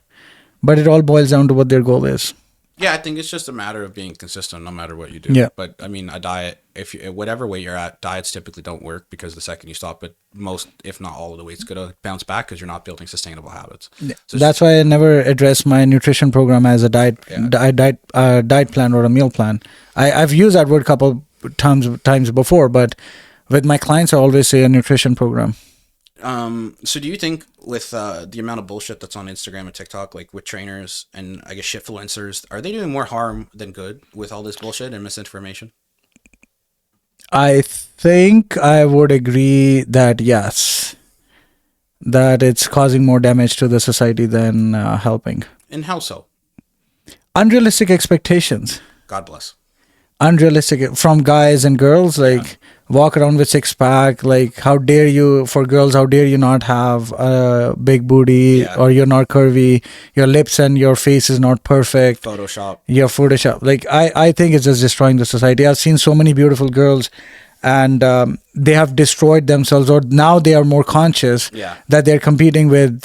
But it all boils down to what their goal is. Yeah, I think it's just a matter of being consistent no matter what you do. Yeah. But I mean, a diet, whatever weight you're at, diets typically don't work because the second you stop it, most, if not all of the weight's going to bounce back because you're not building sustainable habits. So that's why I never address my nutrition program as a diet plan or a meal plan. I've used that word a couple times before, but with my clients, I always say a nutrition program. So do you think with the amount of bullshit that's on Instagram and TikTok, like with trainers and I guess shitfluencers, are they doing more harm than good with all this bullshit and misinformation? I think I would agree that yes, that it's causing more damage to the society than helping. And how so? Unrealistic expectations. God bless. Unrealistic from guys and girls, like walk around with six pack. Like, how dare you, for girls, how dare you not have a big booty, Yeah. or you're not curvy, your lips and your face is not perfect. Photoshop. Your Photoshop. Like, I think it's just destroying the society. I've seen so many beautiful girls, and they have destroyed themselves, or now they are more conscious Yeah. that they're competing with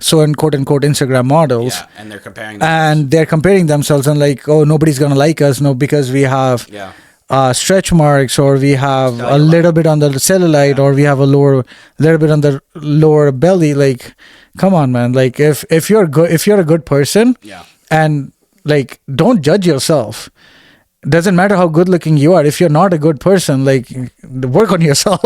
so in quote unquote Instagram models. Yeah, and they're comparing. And they're comparing themselves and like, oh, nobody's gonna like us, no, because we have Yeah. stretch marks, or we have a Cellulite. little bit on the cellulite, or we have a little bit on the lower belly. Like, come on, man. Like, if you're good, if you're a good person, Yeah. and like, don't judge yourself. Doesn't matter how good looking you are. If you're not a good person, like, work on yourself.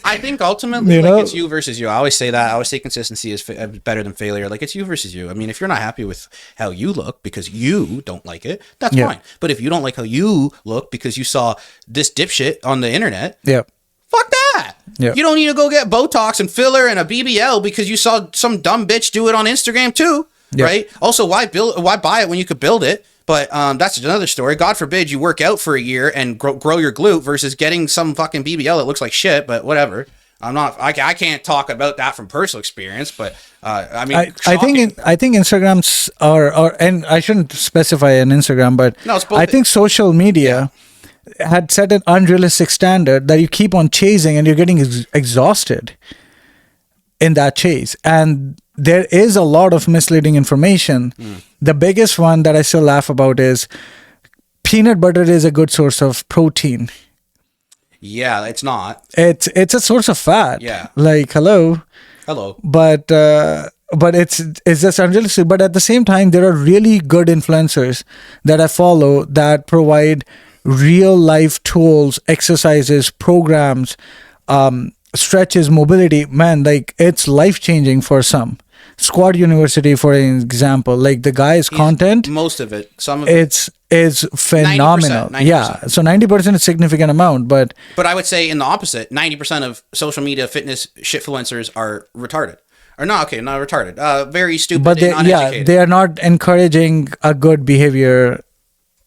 I think ultimately, You like, know? it's you versus you. I always say that. I always say consistency is better than failure. Like, it's you versus you. I mean, if you're not happy with how you look because you don't like it, that's Yeah. fine. But if you don't like how you look because you saw this dipshit on the internet, Yeah. fuck that. Yeah. You don't need to go get Botox and filler and a BBL because you saw some dumb bitch do it on Instagram too, Yeah. right? Also, why buy it when you could build it? But that's another story. God forbid you work out for a year and grow your glute versus getting some fucking BBL that looks like shit. But whatever. I can't talk about that from personal experience. But I mean, I think Instagrams are, and I shouldn't specify an Instagram, but No, it's both. I think social media had set an unrealistic standard that you keep on chasing, and you're getting exhausted in that chase. And there is a lot of misleading information. The biggest one that I still laugh about is peanut butter is a good source of protein. Yeah, it's not. It's a source of fat. Yeah. Like, hello. But it's just unrealistic. But at the same time, there are really good influencers that I follow that provide real life tools, exercises, programs, stretches, mobility. Man, like, it's life changing for some. Squad University, for an example, like, the guy's content, Most of it. Some of it. is phenomenal. 90%. Yeah, so 90% is a significant amount, but But I would say in the opposite, 90% of social media fitness shitfluencers are retarded. Or no, okay, not retarded. Very stupid but and uneducated. they are not encouraging a good behavior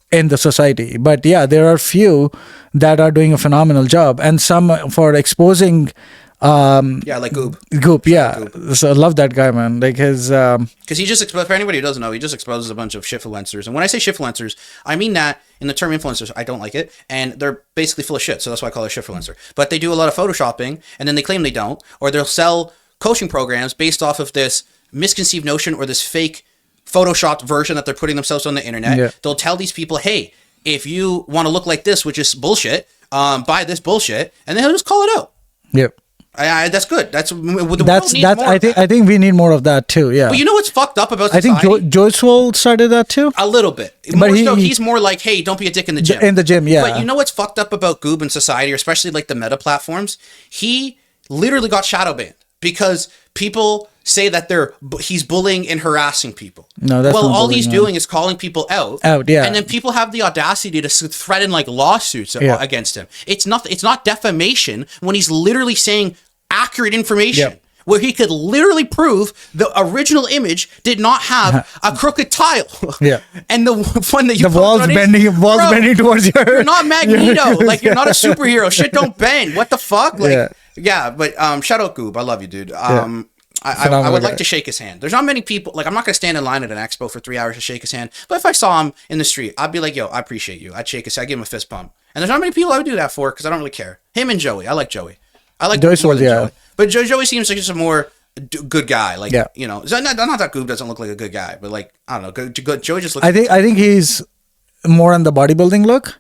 in the society. But yeah, there are few that are doing a phenomenal job, and some for exposing Yeah, like Goob. Goop. Yeah, so I love that guy, man. Like, his Because he just, for anybody who doesn't know, he just exposes a bunch of shitfluencers. And when I say shitfluencers, I mean that in the term influencers, I don't like it. And they're basically full of shit. So that's why I call it shitfluencer. But they do a lot of photoshopping, and then they claim they don't. Or they'll sell coaching programs based off of this misconceived notion or this fake photoshopped version that they're putting themselves on the internet. Yeah. They'll tell these people, hey, if you want to look like this, which is bullshit, buy this bullshit. And then they'll just call it out. yep. That's good. That's That's I think we need more of that too. Yeah. But you know what's fucked up about I society? think Joe Swole started that too. A little bit. He's more like, hey, don't be a dick in the gym. In the gym, yeah. But you know what's fucked up about Goob in society, or especially like the meta platforms? He literally got shadow banned because people say that he's bullying and harassing people. No, that's well, not all bullying, he's no. doing is calling people out. Yeah. And then people have the audacity to threaten like lawsuits against him. It's not defamation when he's literally saying accurate information. Yep. Where he could literally prove the original image did not have a crooked tile. Yeah. And the one that you The walls bending towards your. you're not Magneto. Like, you're not a superhero. Shit don't bend. What the fuck? Like, Yeah. but shout out Goob. I love you, dude. I would like to shake his hand. There's not many people, like, I'm not going to stand in line at an expo for 3 hours to shake his hand. But if I saw him in the street, I'd be like, yo, I appreciate you. I'd shake his hand. I'd give him a fist bump. And there's not many people I would do that for because I don't really care. Him and Joey. I like Joey. I like Joey more than yeah. Joey. But Joey seems like just a more good guy. Like, Yeah. you know, not that Goob doesn't look like a good guy, but like, I don't know. Joey just looks. I think he's more on the bodybuilding look,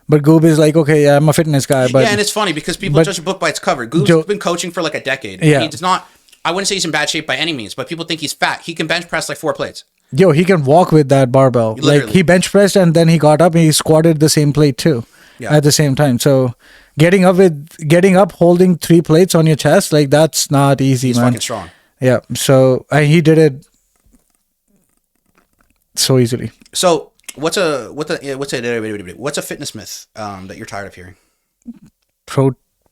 but Goob is like, okay, yeah, I'm a fitness guy. But yeah, and it's funny because people judge a book by its cover. Goob's been coaching for like a decade. Yeah. He does not. I wouldn't say he's in bad shape by any means, but people think he's fat. He can bench press like 4 plates. Yo, he can walk with that barbell. Literally. Like, he bench pressed and then he got up and he squatted the same plate too. Yeah. At the same time. So getting up holding 3 plates on your chest, like, that's not easy, He's man. fucking strong. Yeah. So he did it so easily. So what's a fitness myth that you're tired of hearing?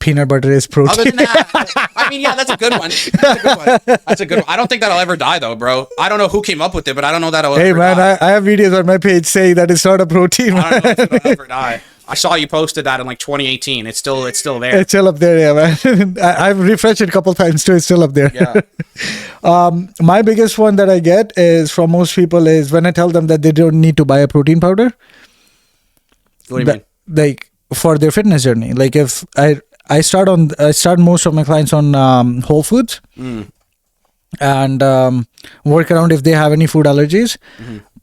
Peanut butter is protein. Other than that, I mean, yeah, that's a good one. That's a good one. I don't think that'll ever die, though, bro. I don't know who came up with it, but I don't know that'll Hey, ever man, die. I have videos on my page saying that it's not a protein. I don't know if it'll ever die. I saw you posted that in like 2018. It's still there. It's still up there, yeah, man. I've refreshed it a couple times too. It's still up there. Yeah. My biggest one that I get is from most people is when I tell them that they don't need to buy a protein powder. What do you mean? Like for their fitness journey. Like if I start most of my clients on whole foods and work around if they have any food allergies.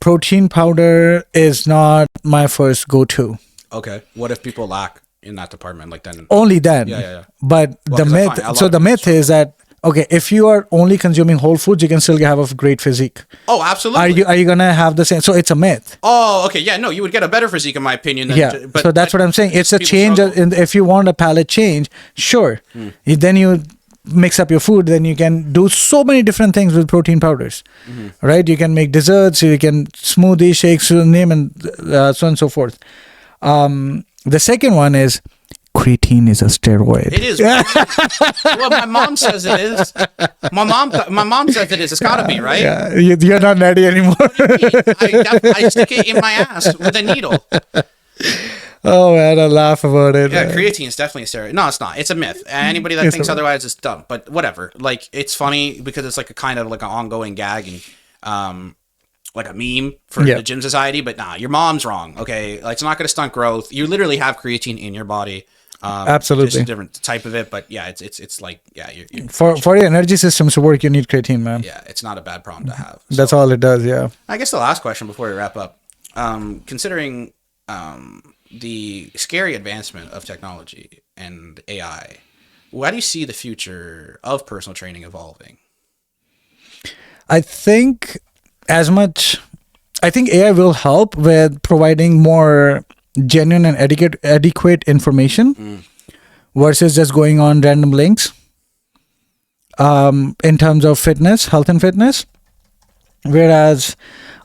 Protein powder is not my first go-to. Okay. What if people lack in that department? Like then. Only then. Yeah. But the myth. So the myth is that okay, if you are only consuming whole foods, you can still have a great physique. Oh, absolutely. Are you gonna have the same? So it's a myth. Oh, okay. Yeah, no, you would get a better physique in my opinion. But so that's what I'm saying. It's a change. If you want a palate change, sure. Then you mix up your food. Then you can do so many different things with protein powders, right? You can make desserts. You can smoothie shakes, name and so on and so forth. The second one is creatine is a steroid. It is. Well, my mom says it is. My mom says it is. It's gotta be, right? Yeah, you're not nerdy anymore. I stick it in my ass with a needle. Oh man, I laugh about it. Yeah, man. creatine is definitely a steroid. No, it's not. It's a myth. Anybody that thinks otherwise is dumb. But whatever. Like, it's funny because it's like a kind of like an ongoing gag and like a meme for the gym society. But nah, your mom's wrong. Okay, like it's not going to stunt growth. You literally have creatine in your body. Absolutely, just a different type of it. But yeah, it's like you're for your energy systems to work, you need creatine, man. Yeah, it's not a bad problem to have. That's So, all it does. Yeah. I guess the last question before we wrap up, considering the scary advancement of technology and AI, how do you see the future of personal training evolving? I think AI will help with providing more genuine and adequate information versus just going on random links in terms of fitness, health and fitness. Whereas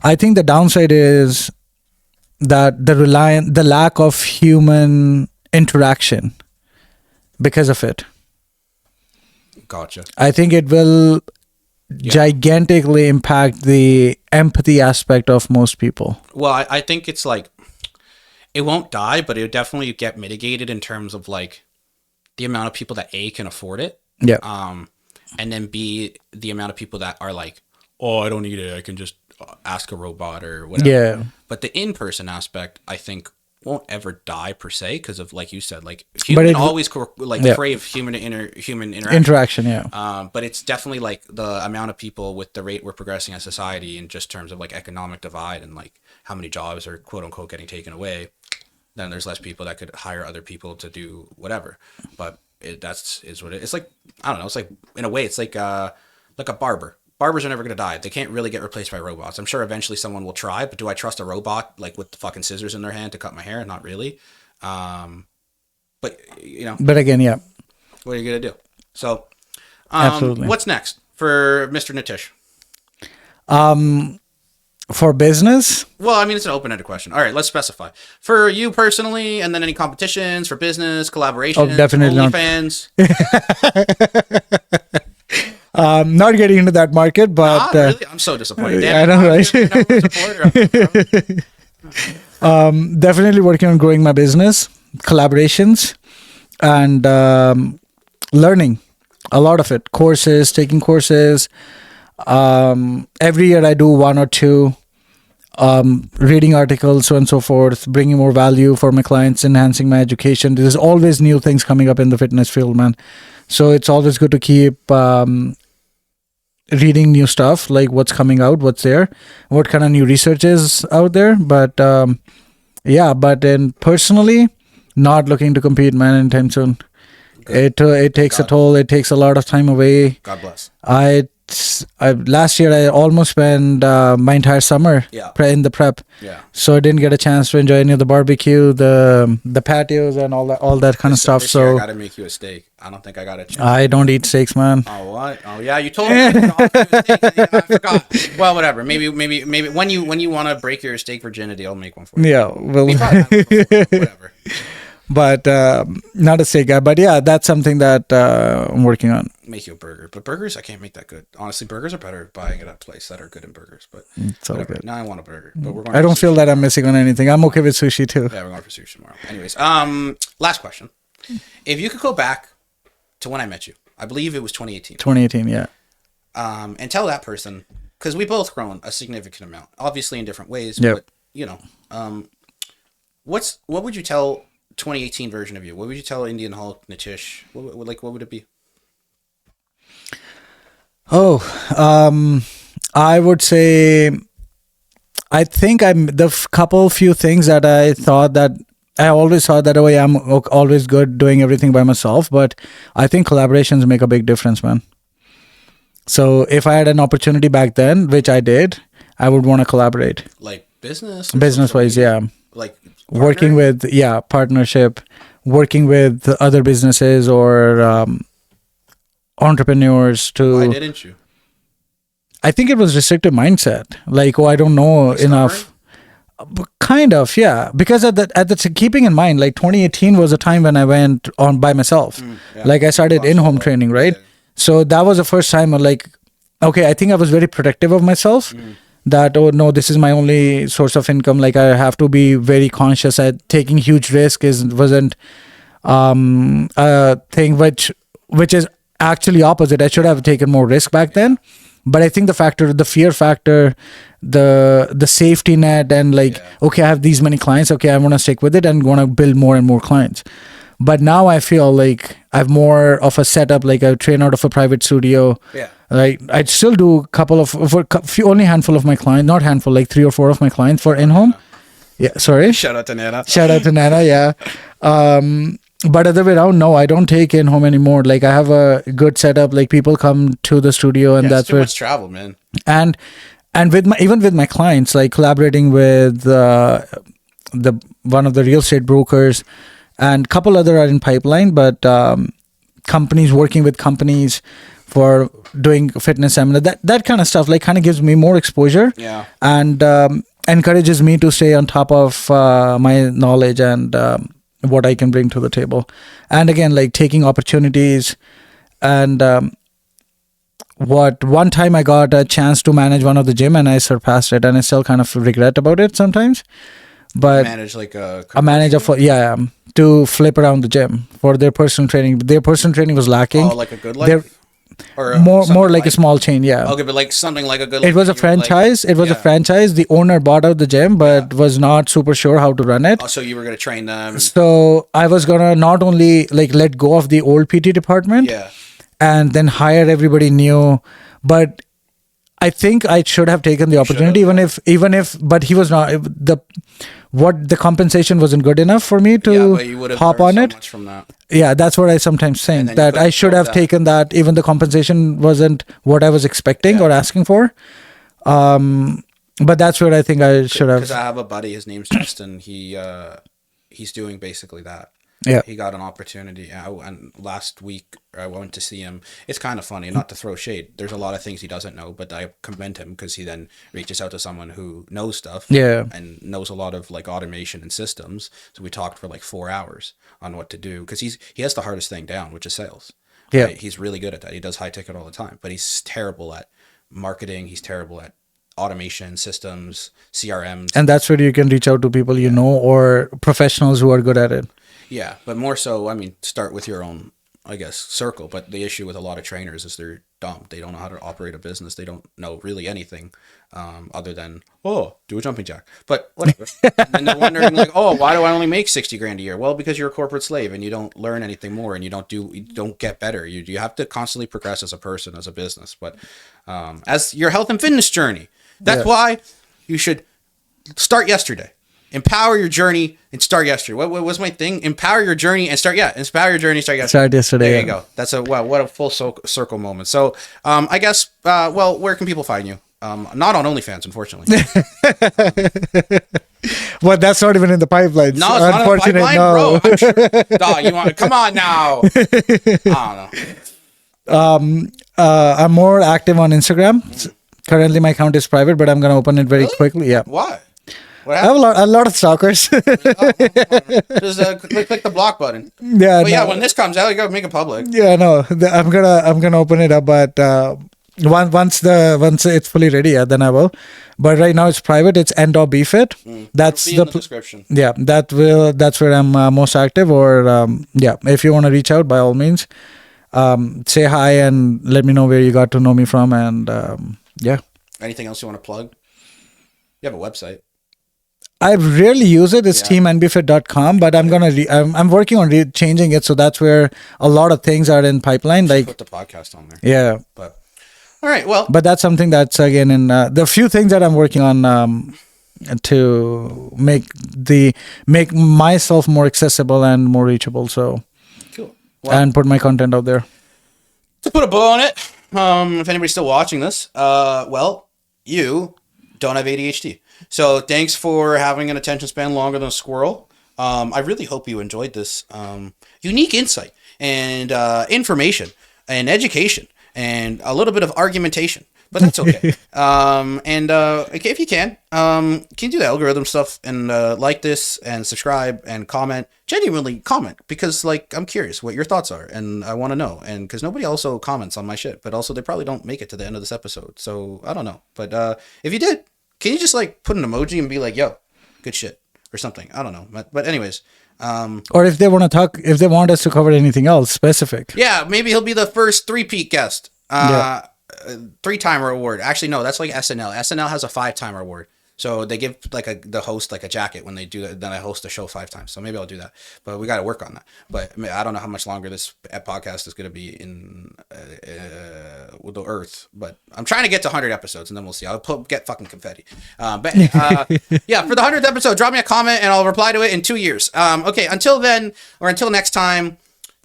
I think the downside is that the lack of human interaction because of it. Gotcha. I think it will gigantically impact the empathy aspect of most people. Well, I think it's like, it won't die, but it would definitely get mitigated in terms of like the amount of people that A, can afford it. Yeah. And then B, the amount of people that are like, oh, I don't need it. I can just ask a robot or whatever. Yeah. But the in-person aspect, I think, won't ever die per se because of, like you said, like humans always crave human interaction. Yeah. But it's definitely like the amount of people with the rate we're progressing as society in just terms of like economic divide and like how many jobs are quote unquote getting taken away. Then there's less people that could hire other people to do whatever. But that's what it is. Like, I don't know. It's like, in a way, it's like a barber. Barbers are never going to die. They can't really get replaced by robots. I'm sure eventually someone will try, but do I trust a robot like with the fucking scissors in their hand to cut my hair? Not really. But you know. But again, yeah. What are you going to do? So, Absolutely. What's next for Mr. Nitish? For business? Well, I mean, it's an open-ended question. All right, let's specify. For you personally, and then any competitions, for business, collaborations, definitely OnlyFans. Not getting into that market, but really? I'm so disappointed. I know, right? Definitely working on growing my business, collaborations, and learning a lot of it. Courses, taking courses. Every year I do one or two, reading articles, so on and so forth, bringing more value for my clients, enhancing my education. There's always new things coming up in the fitness field, man. So it's always good to keep reading new stuff, like what's coming out, what's there, what kind of new research is out there. But but then personally, not looking to compete, man, anytime soon. It takes a toll. It takes a lot of time away. God bless. Last year I almost spent my entire summer in the prep. Yeah. So I didn't get a chance to enjoy any of the barbecue, the patios, and all that kind of stuff. This so year I gotta make you a steak. I don't think I got a chance. I don't eat steaks, man. Oh what? Oh yeah, you told me. I forgot. Well, whatever. Maybe when you want to break your steak virginity, I'll make one for you. Yeah. Well. Whatever. but not a steak guy. But yeah, that's something that I'm working on. Make you a burger, but burgers I can't make that good. Honestly, burgers are better buying it at a place that are good in burgers. But It's all whatever. good. Now I want a burger, but we're going. I for don't feel sushi that I'm tomorrow. missing on anything. I'm okay with sushi too. Yeah, we're going for sushi tomorrow. Anyways, last question: if you could go back to when I met you, I believe it was 2018. 2018, yeah. And tell that person, because we both grown a significant amount, obviously in different ways. Yep. But you know, what would you tell 2018 version of you? What would you tell Indian Hulk, Nitish? What would it be? Oh, I would say, I think few things that I thought that I always thought that, oh yeah, I'm always good doing everything by myself, but I think collaborations make a big difference, man. So if I had an opportunity back then, which I did, I would want to collaborate. Like business Business-wise, yeah. Like Working partnering? with, partnership, working with other businesses or entrepreneurs to... Why didn't you? I think it was restrictive mindset. Like, oh, I don't know enough. Kind of, yeah. Because keeping in mind, like 2018 was a time when I went on by myself. Yeah. Like I started in-home training, right? Yeah. So that was the first time I'm like, okay, I think I was very protective of myself. That, oh no, this is my only source of income. Like I have to be very conscious that taking huge risk wasn't a thing which is actually opposite. I should have taken more risk back then. But I think the fear factor, the safety net, and like, okay, I have these many clients. Okay, I want to stick with it and want to build more and more clients. But now I feel like I have more of a setup. Like I train out of a private studio. Yeah. Right. I still do only handful of my clients, not handful, like 3 or 4 of my clients for in-home. Yeah. Sorry. Shout out to Nana. Shout out to Nana. Yeah. But other way around, no, I don't take in-home anymore. Like I have a good setup. Like people come to the studio, and that's too where much travel, man. and with my clients, like collaborating with the one of the real estate brokers, and couple other are in pipeline, but companies, working with companies for doing fitness seminar, that kind of stuff, like kind of gives me more exposure. Yeah. And encourages me to stay on top of my knowledge and what I can bring to the table. And again, like taking opportunities. And one time I got a chance to manage one of the gym, and I surpassed it, and I still kind of regret about it sometimes. But Manage like a manager for to flip around the gym for their personal training. Their personal training was lacking. Oh, like a Good Life? Or more like a small chain, yeah. Okay, but like something like a Good It Life. was a franchise. It was a franchise. The owner bought out the gym, but was not super sure how to run it. Oh, so you were going to train them. So I was gonna not only like let go of the old PT department, Yeah. and then hire everybody new, but I think I should have taken the opportunity, even if, but he was not the compensation wasn't good enough for me to but you would have hop learned on so it. much from that. Yeah, that's what I sometimes think, then you that could I have should built have taken that, even the compensation wasn't what I was expecting or asking for. But that's what I think I should have. Because I have a buddy, his name's Justin. He's doing basically that. Yeah. He got an opportunity, and last week I went to see him. It's kind of funny, not to throw shade. There's a lot of things he doesn't know, but I commend him because he then reaches out to someone who knows stuff, and knows a lot of like automation and systems. So we talked for like 4 hours on what to do, because he has the hardest thing down, which is sales. Yeah. Right? He's really good at that. He does high ticket all the time, but he's terrible at marketing. He's terrible at automation systems, CRMs. And that's where you can reach out to people you know, or professionals who are good at it. Yeah, but more so, I mean, start with your own, I guess, circle. But the issue with a lot of trainers is they're dumb. They don't know how to operate a business. They don't know really anything other than, do a jumping jack. But whatever. And they're wondering like, why do I only make 60 grand a year? Well, because you're a corporate slave and you don't learn anything more, and you don't get better. You have to constantly progress as a person, as a business. But as your health and fitness journey, that's why you should start yesterday. Empower your journey and start yesterday. What was my thing? Empower your journey and start. Yeah, inspire your journey and start yesterday. Start yesterday. There you go. That's what a full circle moment. So, I guess, where can people find you? Not on OnlyFans, unfortunately. Well, that's not even in the pipeline. No, it's not in the pipeline, bro. I'm sure. Dog, you want? Come on now. I don't know. I'm more active on Instagram. Currently, my account is private, but I'm gonna open it very quickly. Yeah. Why? What I have happened? a lot of stalkers. Just click the block button. Yeah, But yeah, no. when this comes out, you gotta make it public. Yeah, no. I'm gonna open it up, but once it's fully ready, yeah, then I will. But right now it's private. It's n.bfit. That's It'll be in the description. yeah. That's where I'm most active. Or yeah, if you want to reach out, by all means, say hi and let me know where you got to know me from, and yeah. Anything else you want to plug? You have a website. I rarely use it. It's Yeah. teamnbfit.com, but I'm working on changing it, so that's where a lot of things are in pipeline. Like Put the podcast on there. yeah, But all right, well, but that's something that's again in the few things that I'm working on to make myself more accessible and more reachable. So cool. Well, and put my content out there. to put a bow on it, if anybody's still watching this, well, you don't have ADHD. So thanks for having an attention span longer than a squirrel. I really hope you enjoyed this unique insight and information and education and a little bit of argumentation, but that's okay. Okay, if you can you do the algorithm stuff and like this and subscribe and comment? Genuinely comment, because like I'm curious what your thoughts are and I want to know, and because nobody also comments on my shit, but also they probably don't make it to the end of this episode, so I don't know. But if you did, can you just like put an emoji and be like, yo, good shit or something? I don't know. But anyways, Or if they want to talk, if they want us to cover anything else specific. yeah, maybe he'll be the first three-peat guest. Yeah. 3-timer award. Actually, no, that's like SNL. SNL has a 5-timer award. So they give like the host like a jacket when they do that. Then I host the show 5 times. So maybe I'll do that. But we got to work on that. But I, mean, I don't know how much longer this podcast is going to be in the earth. But I'm trying to get to 100 episodes, and then we'll see. Get fucking confetti. Yeah, for the 100th episode, drop me a comment, and I'll reply to it in 2 years. Okay, until then, or until next time,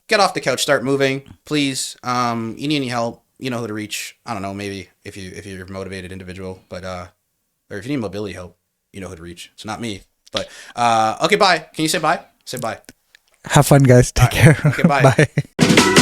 get off the couch, start moving, please. You need any help? You know who to reach. I don't know. Maybe if you're a motivated individual, but or if you need mobility help, you know who to reach. It's not me, but okay. Bye. Can you say bye? Say bye. Have fun, guys. Take care. Okay. Bye. Bye.